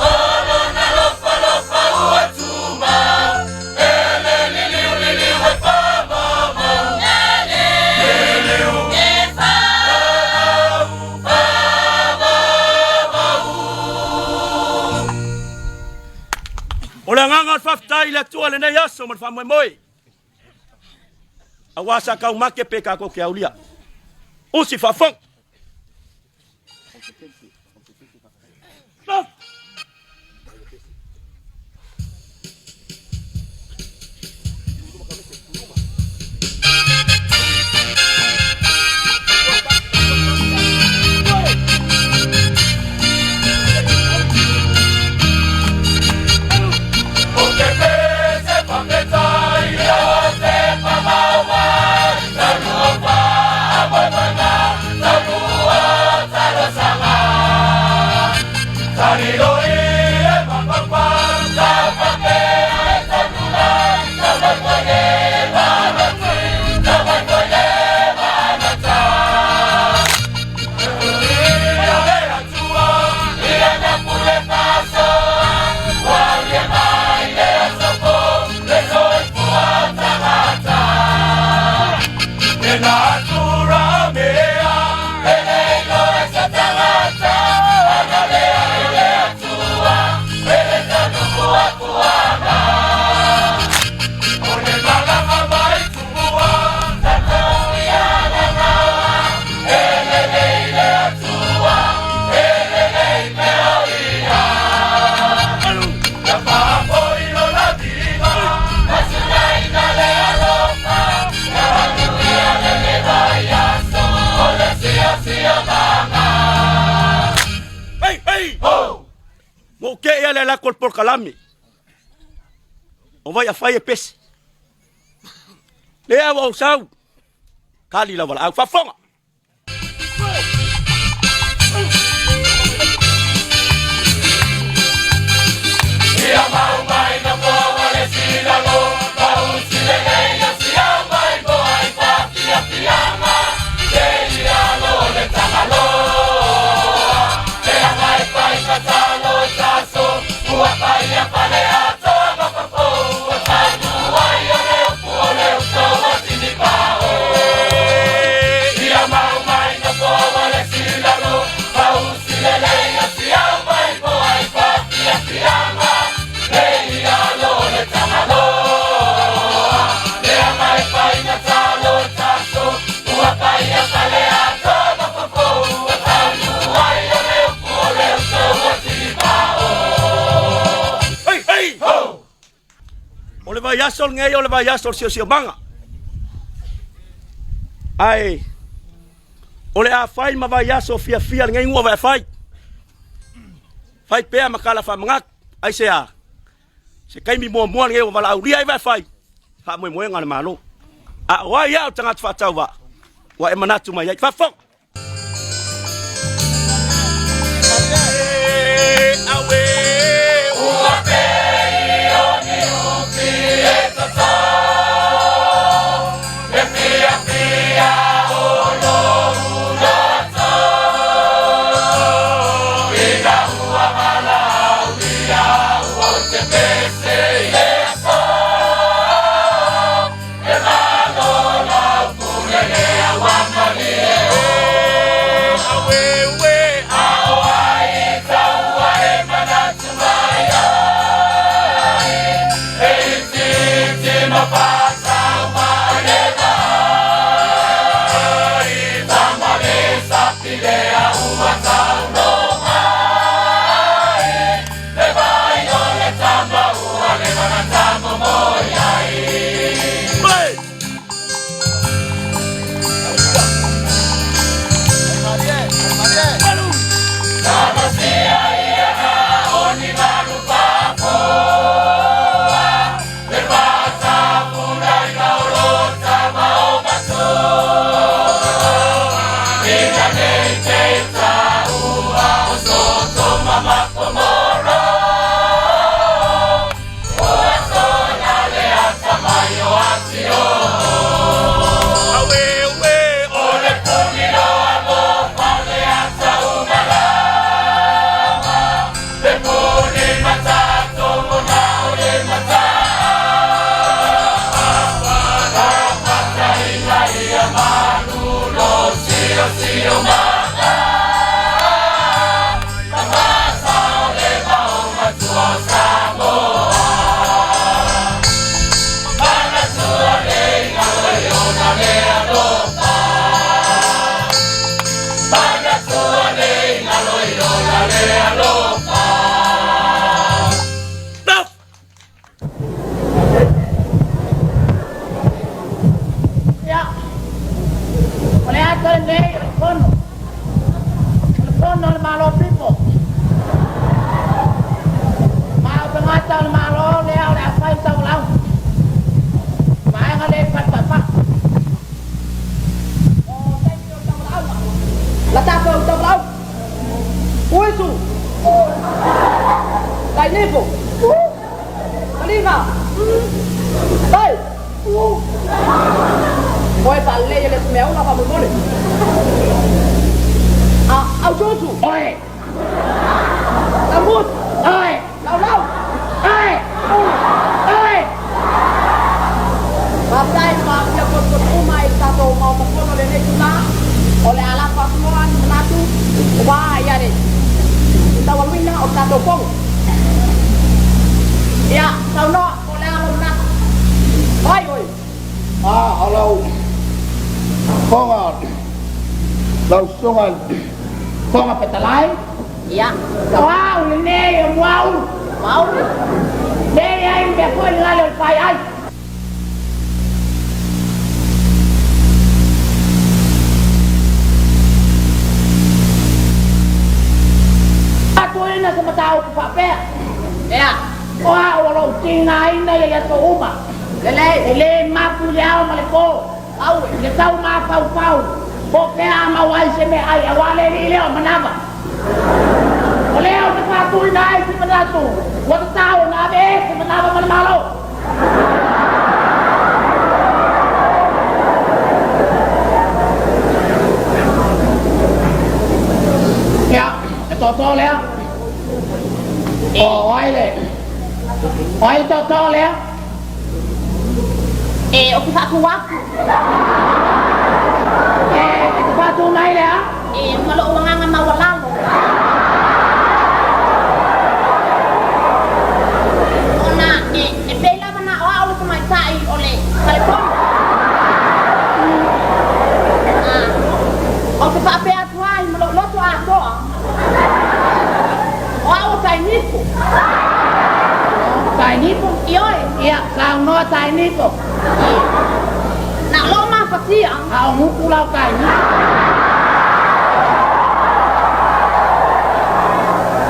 olona lo fa uatuma, e le liu e fa bau, liu e fa O le nganga faftai le tua le nei aso mar famoi moi. Awasa kau make pe ka ko ke aulia. Usi fafong. Stop. Ngo ke ia le la kol por kalami. O vai a fai e pesi. Le a o sau. Kali la wala au fafonga. Ia mau mai na po wale sila lo, mau sile leia sia mai po ai pa pia piama, ke ia lo le tamalo. Ia mai pai ka talo taso, ua pai a pale ato ma papo, ua tanu ai o le so tini pao. Ia mau mai na po wale sila lo, mau sile leia sia mai po ai pa pia piama. Ole vai asol ngai ole vai asol sio manga. Ai. Ole a fai ma vai asol fia ngai ngua vai fai. Fai pea makala fa mangak ai se a. Se kai mi mo ngai o vala uri ai vai fai. Fa mo ngana malo. A wa ya tanga fa tau wa. Wa e manatu mai fa fo. Awe. Kong petalai? Iya. Wow, ini wow. Wow. Đây anh đẹp hơn là lời phải anh. Tôi là sama tahu pape. Ya. Wah, walau tinggal ini ya tu uma. Lele mapu liao maleko. Au, dia tahu ma pau. Pokoknya amawal seme ai awale ni leo manaba. Oleo na patu nai si manatu. Wata tahu na be si manaba malmalo. Ya, toto leo. Oi le. Oi toto leo. Oke satu waktu. Patu nai le. Kalau uang angan mau lalu. Ona, bela mana awal sama saya oleh telepon. Oke pak pea tuai melolo tu aku. Awal saya nipu. Saya nipu. Iya, kau no saya nipu. Nak lo mah pasti ya. Kau muku lau kai ni.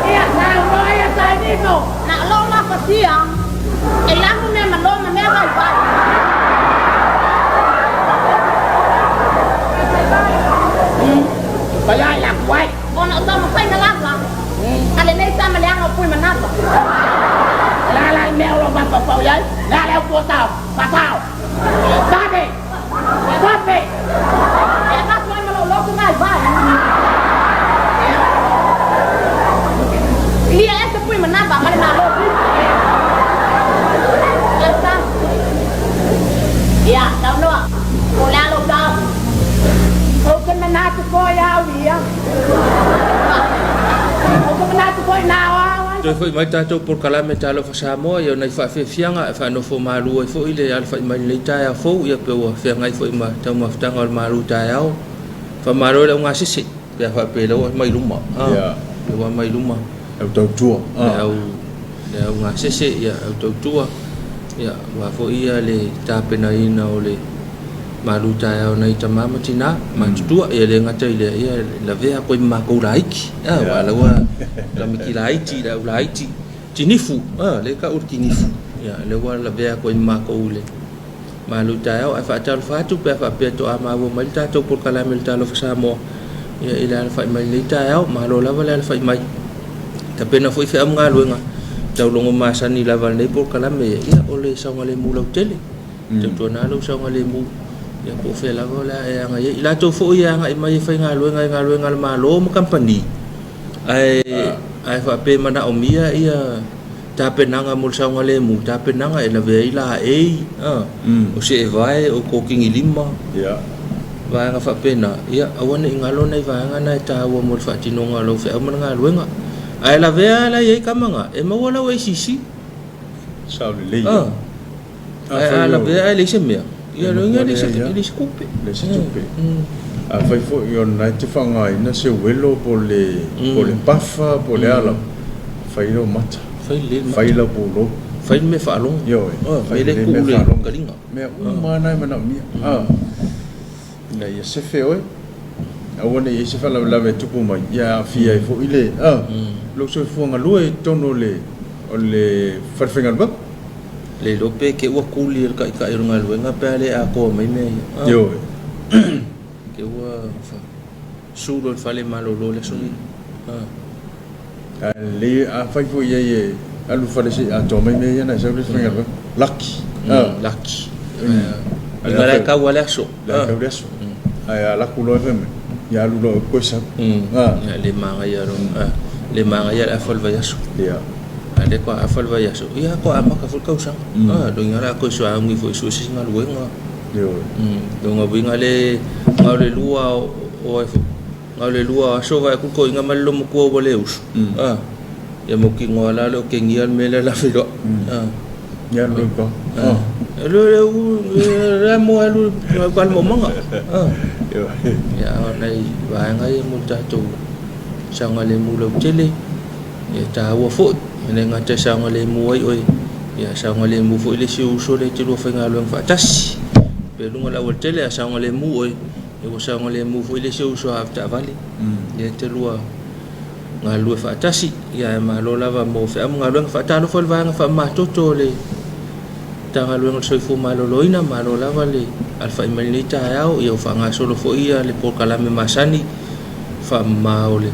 Iya, kau no ya saya nipu. Nak lo mah pasti ya. Elang tu memang lo memang baik. Bayar lah kuat. Nak tahu apa yang nak lah. Ada ni sama yang aku pun mana. Lai mèo lo bắn vào giấy, la leo cua tàu, bà tàu, ba đi, thoát đi. Em bắt tôi mà lo cái này vậy. Dia em sẽ quên mà nát bảo mà lo. Em sao? Dạ, đâu nữa. Cô la lo đâu? Cô cái mà nát coi ao gì á? Cô cái mà nát coi nào á? Tôi phải mai ta cho por kala me ta lo fa Samoa yo nai fa fe fianga fa no fo malu e fo ile al fa mai le ta fo ya pe wa fe ngai fo ma ta ma ta ngal malu ta yao fa malu le nga sisi ya fa pe lo mai luma ya wa mai luma au tau tua le nga sisi ya au tau tua ya wa fo ia le ta pe na ina o le malu ta yao nai ta mama tina ma tua ya le nga ta ile ya la ve ko ma ko laiki wa la wa la mi laiti la laiti tinifu le ka ur tinifu ya le wa la ve ko ma ko le malu ta yao fa ta fa tu pe fa pe to ama wo mal ta to por kala mel ta lo fa Samoa ya ila fa mai le ta yao ma lo la va la fa mai ta pe na foi fe am nga lo nga tau longo ma sani la va le por kala me ya ole sa ngale mu lo tele to na lo sa ngale mu ya po fe la gola ya nga ila to fo ya nga mai fa nga lo ma lo ma company ai fa pe mana omia ia ta pe nanga mul sa ngale mu ta pe nanga ela ve ila o se vai o ko kingi lima ya va nga fa pe na ia awane ngalo nei va nga na ta wo mul fa tino nga lo fe amana nga lo nga ai la ve ala ye kamanga e ma wala we sisi sao le ai la ve ai le se me ia lo nga le se kupe a fai fo yo na te fanga ina se welo po le pafa po le ala fai lo mata fai la po lo fai me fa long yo fai le ku le kalinga me mana mana mi na ia se fe oi a wona ia se fa la me tupu mai ia fia fo ile lo so fo nga lue tono le o le farfengal ba le lope ke wa kuli ka irunga lu nga pale a ko mai me yo ke wa sulo fale malo lo le suni le a fai fo ye alu fale si a to mai me na sa le farfengal ba lucky ngala ka wala so ai ala kulo fem ya lu lo ko sa le manga ya ro le manga ya a fol va yaso ya ale ko a fol va yaso ya ko ama ka fol ka usang do ngara ko so a ngi fo so si ngal wenga yo do ngabi ngale ngale lua o ngale lua so va ku ko ngamal lo mo ko boleus ya mo ki ngola lo ke ngial mele la filo ya lo ko le mo alu kwal mo manga yo ya nai va ngai mo ta tu sang ale mu lo tele ya ta wo fo ne nga ta sang ale mu oi ya sang ale mu fo ile si uso le tilo fa ngalo fa tas pe lu ngala wo tele sang ale mu oi e wo sang ale mu fo ile si uso afta vale ya te lua ngalu fa tasi ya malo lava mo fa ngalu fa talo fo va fa ma toto le tanga lu ngol soifu malo loina malo lava le alfa imelita yao ia fa nga solo fo ia le por kalame masani fa ma ole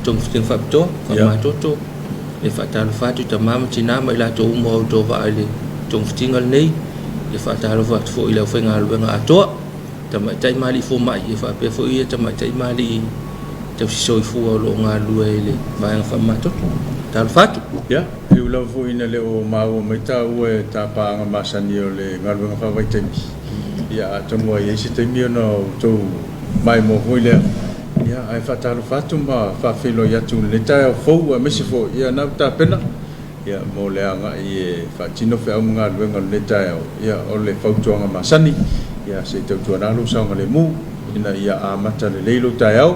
tong fiting fa to fa ma toto e fa talo fa tu tamam tina ma ila to mo to va le tong fiting al nei e fa talo fa fo ila fa ngalu nga to tama tai mali fo mai e fa pe fo ia tama tai mali te soifu lo ngalu ele va fa ma toto talo fa tu ya e ula fu ina le o mau mai ta ue ta pa nga masani o le ngalu nga fa vai temi ya tomo ye si temi no to mai mo fu le ya ai fa ta fa tu ma fa filo ya tu le ta fo a mesi fo ya na ta pena ya mo le nga ye fa tino fe am ngalu nga le ta ya o le fa tu nga masani ya se te tu na lu sa nga le mu ina ya a mata le leilo ta ya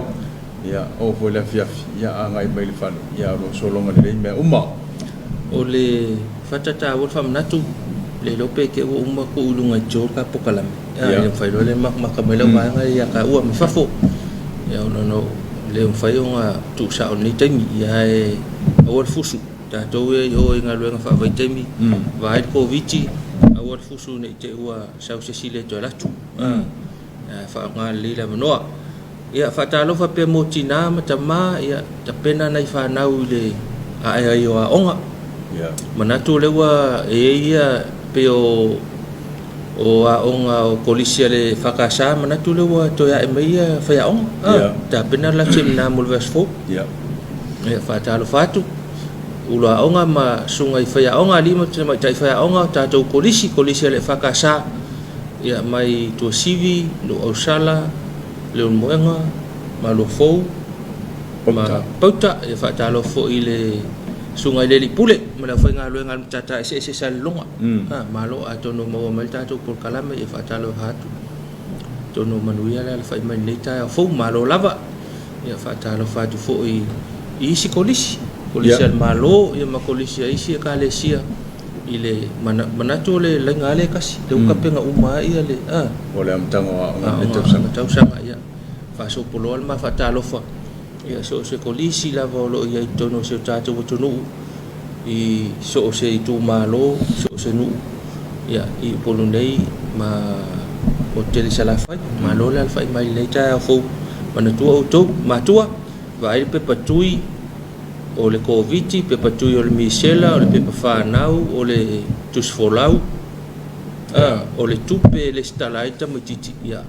o fo le fia ya ngai mai le fa ya ro solo nga le me umma o le fatata wo fam natu le lope ke wo umma ko ulunga jor ka pokalame ya le fai le mak makamela wa nga ya ka u mi fafo ya no le fai nga tu sa ni temi ya e o fusu ta to ye yo nga lo nga fa vai temi vai ko viti o fusu ne te wa sa se sile to la tu fa nga le la no ya fatalo fa pe motina matama ya tapena nai fa nau le ai yo onga ya manatu le wa ia pe o onga o polisia le fakasa manatu le wa to ya meia fa ya on ta pena la chimna mulvesfo ya fatalo fatu ula onga ma sungai fa ya onga lima ma tai fa ya onga ta to polisia le fakasa ya mai to sivi lo ausala le moenga ma lo fo ma pauta e fatalo fo ile sungai le pule mala fa nga lo ngal tata se salonga ma lo atono mo mal tata por kalame e fatalo hatu tono manuia la fa mai leta fo ma lo lava e fatalo fatu fo i si kolisi al malo e ma kolisi ai si ka le sia ile manato le ngale kasi te ukapenga uma ia le ole am tango nga tau sanga ia fa so polo ma fatalo fa ia so se kolisi la volo ia tono se tatu tonu i so se tu malo so se nu ia i polo nei ma hotel sala fai malo la fai mai leta fo manatua auto matua vai pe patui o le covid pe patui o le misela o le pe fanau o le tusfolau o le tupe le stalaita matiti ia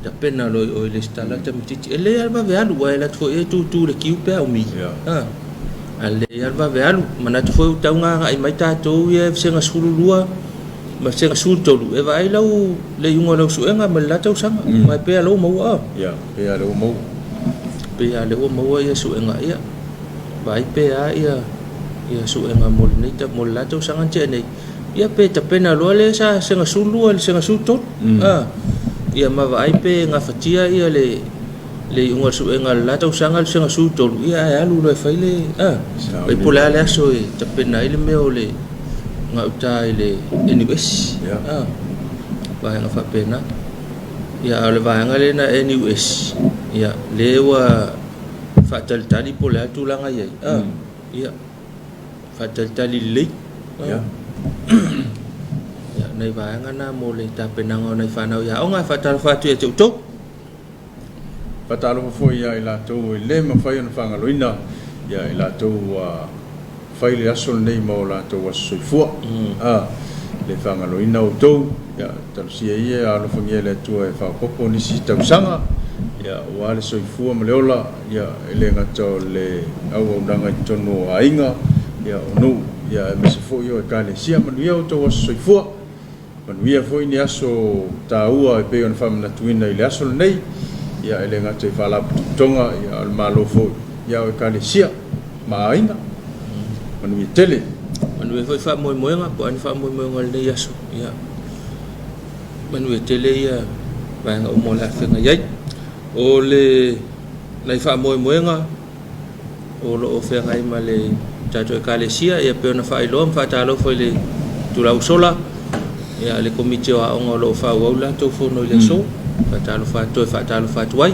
da pena lo o le stalaita matiti ele alba vealu wa la fo e tu le kiu pe o mi ale alba vealu mana tu fo taunga ai mai tatou ia senga sululua ma senga sultolu e vai lau le yunga lau suenga ma la tau sanga mai pe alo mo ya pe alo mo ia suenga ia vai pe ia suenga mo nei ta mo la tau sanga che nei ia pe ta pena lo le sa senga sulua le senga sultol ia ma vai pe nga fatia ia le unga suenga la tau sanga le senga sultol ia alu lo fai le ai pola le so e ta pena ile me ole nga uta ile NUS vai nga fa pena ia le vai nga le na NUS ia lewa fatal tali pola tu langa ia ia fatal tali le ya nei vai nga na mo le ta pena nga nei fa na ya o nga fatal fatu e tu patalo fo ia ila to le ma fa yon fa ngaloina ya ila to fa ile asol nei mo la to was fu le fa ngaloina o to ya tal si ia alo fa ngele to e fa popo ni si tau sanga ya wale so fu mo leola ya ele nga to le au ndanga tono ainga ya no ya me se fo yo ka le sia man yo to was fu man via fo ni aso ta ua e pe on fam na tuina ile asol nei ya ele nga te fala tonga ya al malo fo ya o ka le sia ma ainga man vi tele man vi fa mo nga po an fa mo nga le yaso ya man vi tele ya ba nga o mo la fa nga yai o le nei fa mo nga o lo o fa ngai ma le tato ka le sia ya pe ona fa ilo fa ta lo fo le tu la sola ya le komite wa o lo fa wa la to fo no le so fa ta lo fa to fa ta lo fa tuai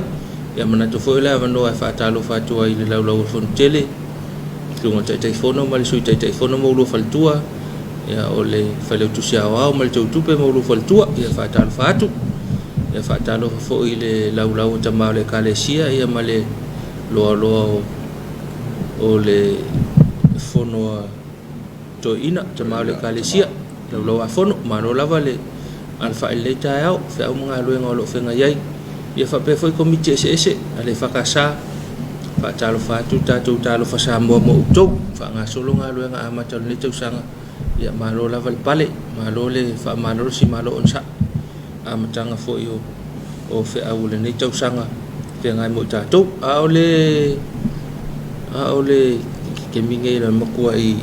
ia manatu foi la vano e fatalo fatua i le laulau fon tele lunga tai fono mal sui tai fono mo lu faltua ia ole fale tu sia wa mal tu tupe mo lu faltua ia fatalo fatu ia fatalo fo i le laulau tama le kalesia ia male lo ole fono to ina tama le kalesia laulau a fono mano lava le alfa le tau fa o mga luenga lo fenga yai ia fa pe foi komite ese ale fakasa fa talo fa tu talo fa sambo mo to fa nga solo nga luenga amata le tau sanga ia malo lava le pale malo le fa malo si malo onsa amatanga fo yo o fe au le nei tau sanga pe nga mo to aole ke minge la makua i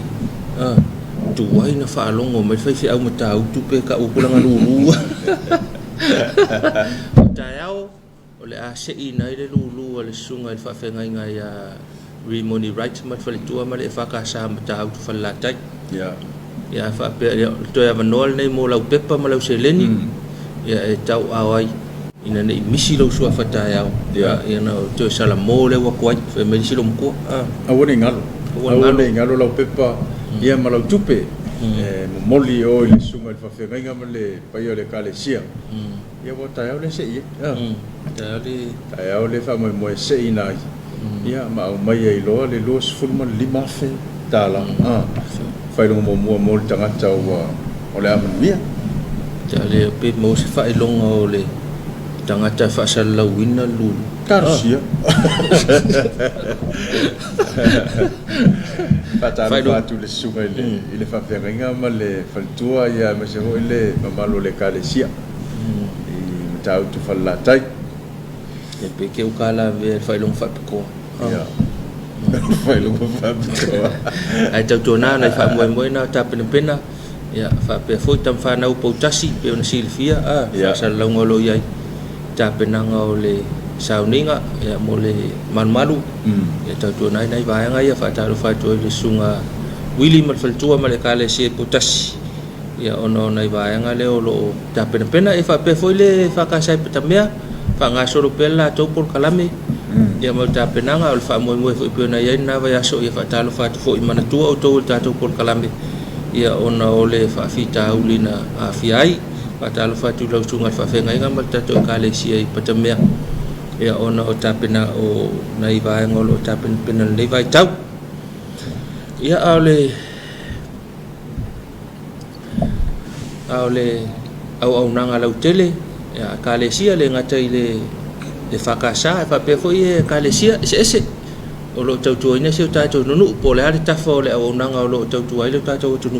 tu wai na fa longo mai fa au mata tu pe ka u pulang lulu tayao ole a se ina ile lulu ole sunga fa fenga nga ya remoni right mat fa tu ma le fa ka sa mata tu fa la tai ya fa pe to ya manol nei mo lau pepa ma lau seleni ya e tau awai ina nei misi lo su fa tayao ya na to sala mo le wa kwai fe me si lo mko a woni ngalo lau pepa ia malau tupe moli o le sunga fa fenga ma le paio le kalesia ia wa tayao le se ia tayao le fa mo se ina ia ma mai ai lo le los fulma lima fe tala fai lo mo tanga tau o le amia le pe mo se fa long o le tanga ta fa sa la wina lu karsia Fatu le sunga ile fa fenga ma le faltua ia ma se ho ile mamalo le kalesia i tau tu falla tai e pe ke ukala ve fai long fa ko ia fai long fa ko ai tau tona na fa mo na ta pena ia fa pe foi tam fa na upo tasi pe na silfia fa sa longolo ia ta pena ngole sauninga ya mole manmalu ya tatu nai vai nga ya fatalo fatu le sunga wili mal faltua mal kale se potas ya ono nai vai nga le lo ta pena e fa pe foi le fa ka sai petamia fa nga solo pela to por kalame ya mal ta pena nga fa mo foi pe na ya na va ya so ya fatalo fatu foi mana tu o to ta to por kalame ya ono le fa fita ulina afiai fatalo fatu lo sunga fa fenga nga mal ta to kale si petamia ia ona o tapena o nai vai ngolo tapena le vai tau ia au nanga lau tele ia kalesia le ngatai le fakasa fa pe foi e kalesia ese o lo tau tu ina se tau nunu po le ari tafo le au nanga o lo tau tu ai le tau tu nu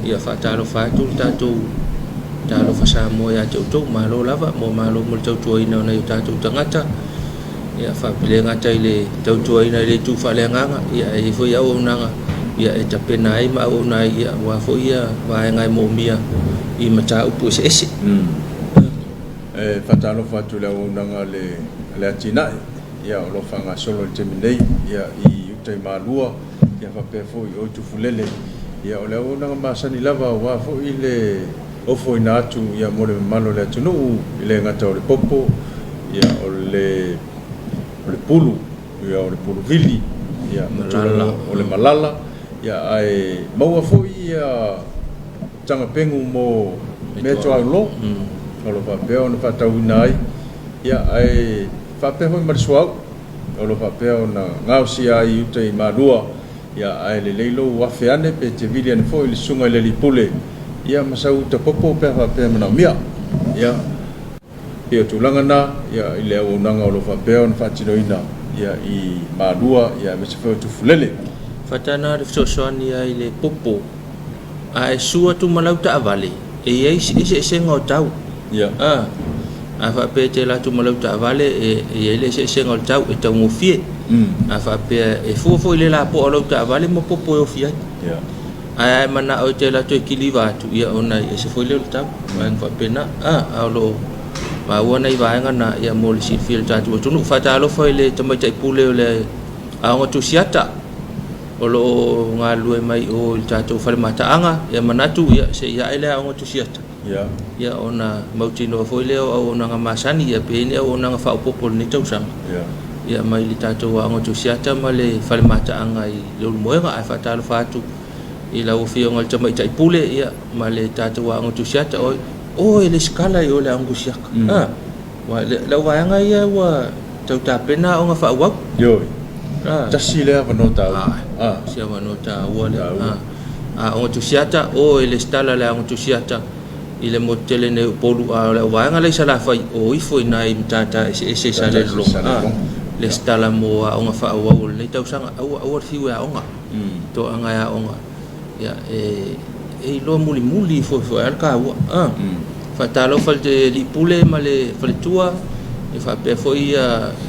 ia fa talo fa tu talo fa sa mo ya tu malo lava mo tau tu ina na tu tangata ya fa pile ngata ile tau tu ina le tu fa le nganga ya e fo ya o nanga ya e tapena ai ma o na ya wa fo ya va ngai mo mia i mata upu ese fa talo fa tu le o nanga le atina ya o lo fa nga solo te minei ya i utai malua ya fa pe fo o tu fulele ya o le o nanga masani lava wa fo ile o foi natu ia mole malo le tunu ile ngata o le popo ia o le pulu ia o le pulu vili ia o le malala ia ai maua foi ia tanga pengu mo me to lo o lo papel no fatau nai ia ai papel foi marsuau o lo papel na ngausia i utai madua ia ai le leilo wa feane pe te vili an foi le sunga le lipule ia masau te popo pe mana mia ia ia tulanga na ia ile o nanga o fa pe on fatinoina ia i madua ia me se tu fulele fatana de sosoani ia ile popo ai sua tu malau ta avale e ai se ngo tau ia a fa pe te la tu malau ta avale e ile se ngo tau e tau mofie a fa pe e fo ile la po lo ta avale mo popo o fia ia ai mana o te la to kiliva tu ia ona e se foi le tau mai fa pena lo ma wona i vai ngana ia mo le fil ta tu nu fa ta lo foi le tama tai pule le a ngo tu siata o lo nga lue mai o ta tu fa mata anga ia mana tu ia se ia ele a ngo tu siata ia ona mautino foi leo au ona masani ia pe ni au ona fa popol ni tau sang ia mai li tatou anga tu siata ma le fale mata anga i le moenga ai fa talo fatu i la ofio ngal tama i tai pule ia ma le tatou anga tu siata o le skala i o le angu siaka wa le wanga ia wa tau ta pena o nga fa wa yo tasi le va nota sia va nota wa le o tu siata o le stala le angu tu siata ile motele ne polu a le wanga le sala fa o i foi nai mtata ese sale lo le stala mo a nga fa wa le tau sanga a fiu a nga to anga ya nga ya lo muli fo al ka wa fa talo fa li pule ma le fa tua e fa pe foi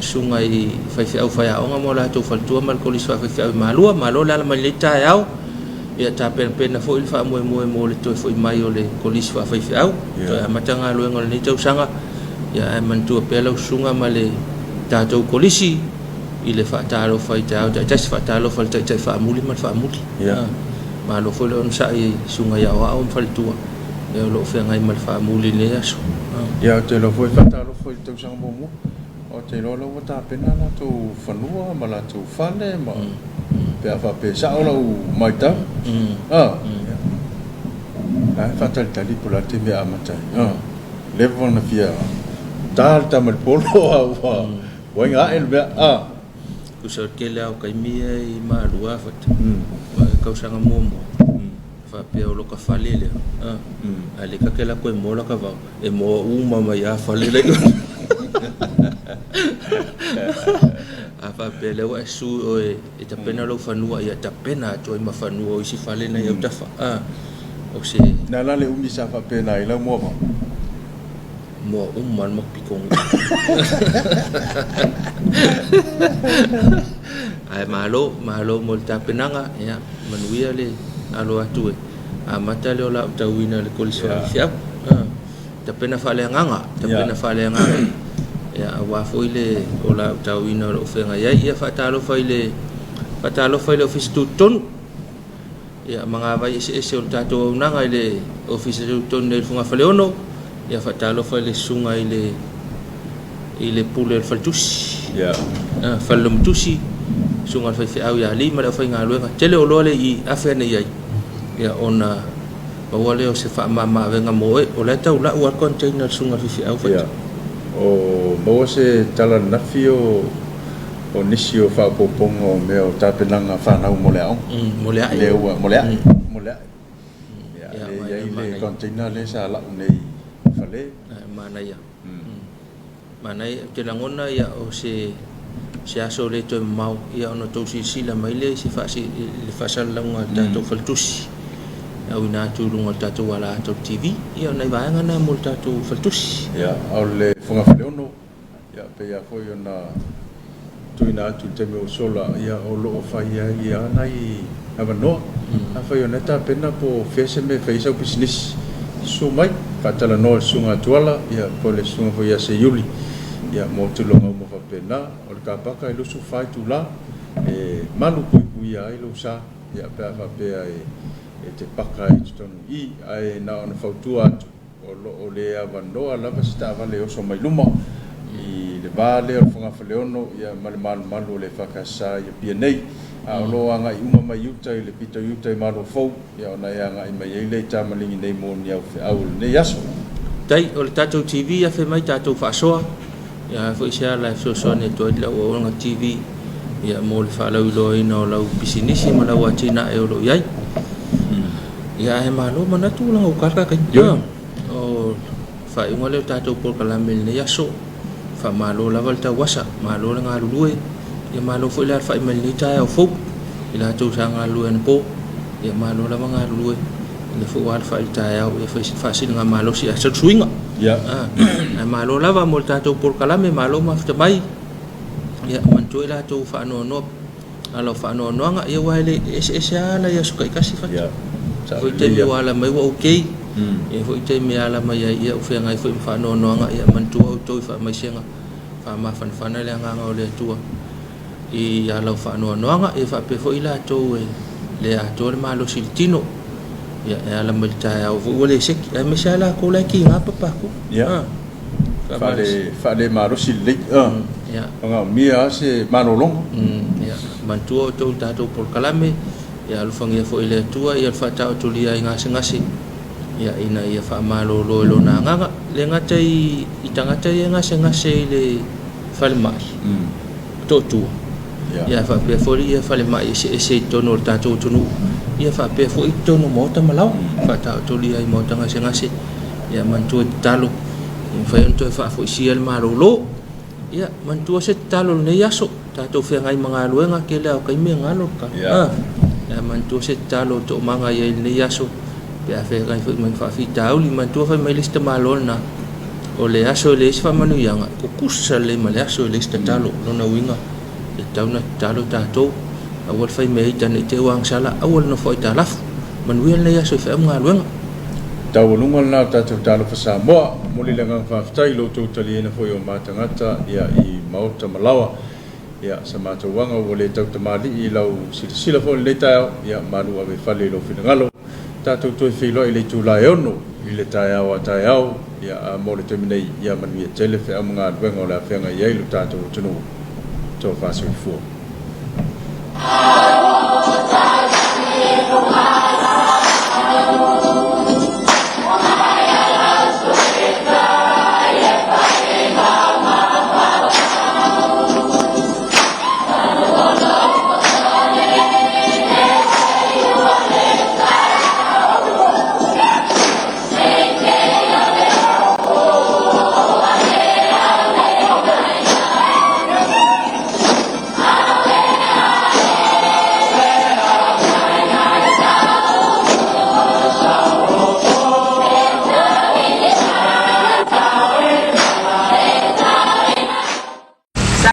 sunga i fa au fa ya nga mo la to fa tua mal ko li fa malua malo la ma le ta ya ia ta pena fo il fa mo le to fo mai o le kolis fa au to matanga lo ngol ni tau sanga ia man tu pela sunga male ta to kolisi ile fa ta lo fa ta fa ta lo fa ta fa muli ma lo fo lo sa i sunga ya wa on fa tu ia lo fe ngai mal fa muli ne aso ia te lo fo fa ta lo fo tau sanga mo o te lo ta pena na to fanua ma la to fale ma pe fa pe sa o mai ta fa tal tali por la te me amata le von fia tal ta mal polo wa nga el be ku so ke la o kai mi i ma lua fa ka usanga mo fa pe o lo ka fale le ale ka ke la ko mo la ka va e mo uma ma ya fale le fa pele wa su o e ta pena lo fanua ia ta pena to ma fanua o si fale na ia tafa o se na la le umi sa fa pena ila mo man mo pikong ai malo mo ta penanga ya manuia le alo atu a mata le ola ta wina le kolis fa ta pena fale nganga ta pena fale nganga ya wa foi le ola tawina o fenga ia fatalo foi le office tuton ya manga vai ese o tato nanga le office tuton le funga faleono ya fatalo foi le sunga ile pule faltus ya falum tusi sunga foi au ya li ma foi ngalo tele o le i afene ya ona wale o se fa mama venga moe o le tau la o container sunga foi au foi o mo se tala nafio o nisio fa popongo me o tapelanga fa na mo le ya le container le sa la nei fale mana ya te langona ya o se aso le to mau ya ono to si la mai le se fa le fa sal longa to faltus au na tu lunga tatu wala to TV ia nei vaanga na multa tu faltus ya au le funga faleono ya pe ya foi ona tu ina tu te me sola ya o lo fa ya nai ava no a foi ona ta pena po fese me fez au business so mai fatala no sunga tuala ya po le sunga foi ya se yuli ya mo tu longa mo fa pena o ka paka i lo su fai tu la malu pui ya i lo sa ya pe fa pe e te paka i tonu i ai na ona fautua atu o le avanoa lava se taavale oso mai luma i le vale o le fagafaleono ia ma le malumalu o le fakasā ia pia nei a o lo agaʻi uma mai iuta i le pita iuta i malofou ia ona e agaʻi mai ai lei tamaligi nei moni au feʻau i lenei aso tai o le tatou TV afe mai tatou faasoa ia foʻi sea live soasoani atoa i le auauaga TV ia mo le faalauiloaina o lau pisinisi ma lau atinaʻe o loo iai ia e malo manatu lang ukarka kai o fa inga le tatou por kalamel ne yaso fa malo laval ta wasa malo nga lulue ia malo foi la fa imel ni ta o fo ila tu sanga luen po ia malo la nga lulue le fo wal fa ta ya o fa sin nga malo si asa swinga ya malo lava mo tatou por kalame malo ma fta mai ia mantu ila tu fa no alo fa no nga ia wale esa la ya sukai kasi fa foi te me wala mai wa okay e foi te me ala mai ia o fe ngai foi fa no nga ia mantu o to fa mai senga fa ma fan le nga o le tua i ala fa no nga e fa pe foi la to le a to le malo siltino ya ala mo ta au wole sik e me sala ko la ki ngapa pa ko ya fale maro silik ya nga mia se manolong ya mantua to tato por kalame ya alfang ya fo ile tua ya fa ta to lia ngase ya ina ya fa malo lo na nga le ngatai itangata ya ngase le falma to tu ya fa pe fo ya falma se to no tato to no ya fa pe fo ito no mota malau fa ta to lia mota ngase ya mantua talo fa to fa fo sial malo lo ya mantua se talo ne yaso tato fe ngai mga luenga ke le kai me ngalo ka ya mantua se talo to manga ya ne yaso ya fe ngai fe man fa fi tau li mantua fa mai lista malona o le yaso le fa manu yanga ku kusa le ma le yaso le sta talo no na winga e tau na talo tato awal fa mai tan te wang sala awal no foi talaf man wi le yaso fe mga luenga tawalunga na tatu talo fa Samoa muli lenga fa ftai lo to tali na foi o matangata ya i mauta malawa ya samata wanga wole tau tamali i lau sila fo le tau ya malu ave fale lo finangalo tatu to filo ile tu la yono ile tau atau ya mo le terminai ya manu ya tele fe amanga wenga la fe nga ya ilu tatu tunu to fa so fo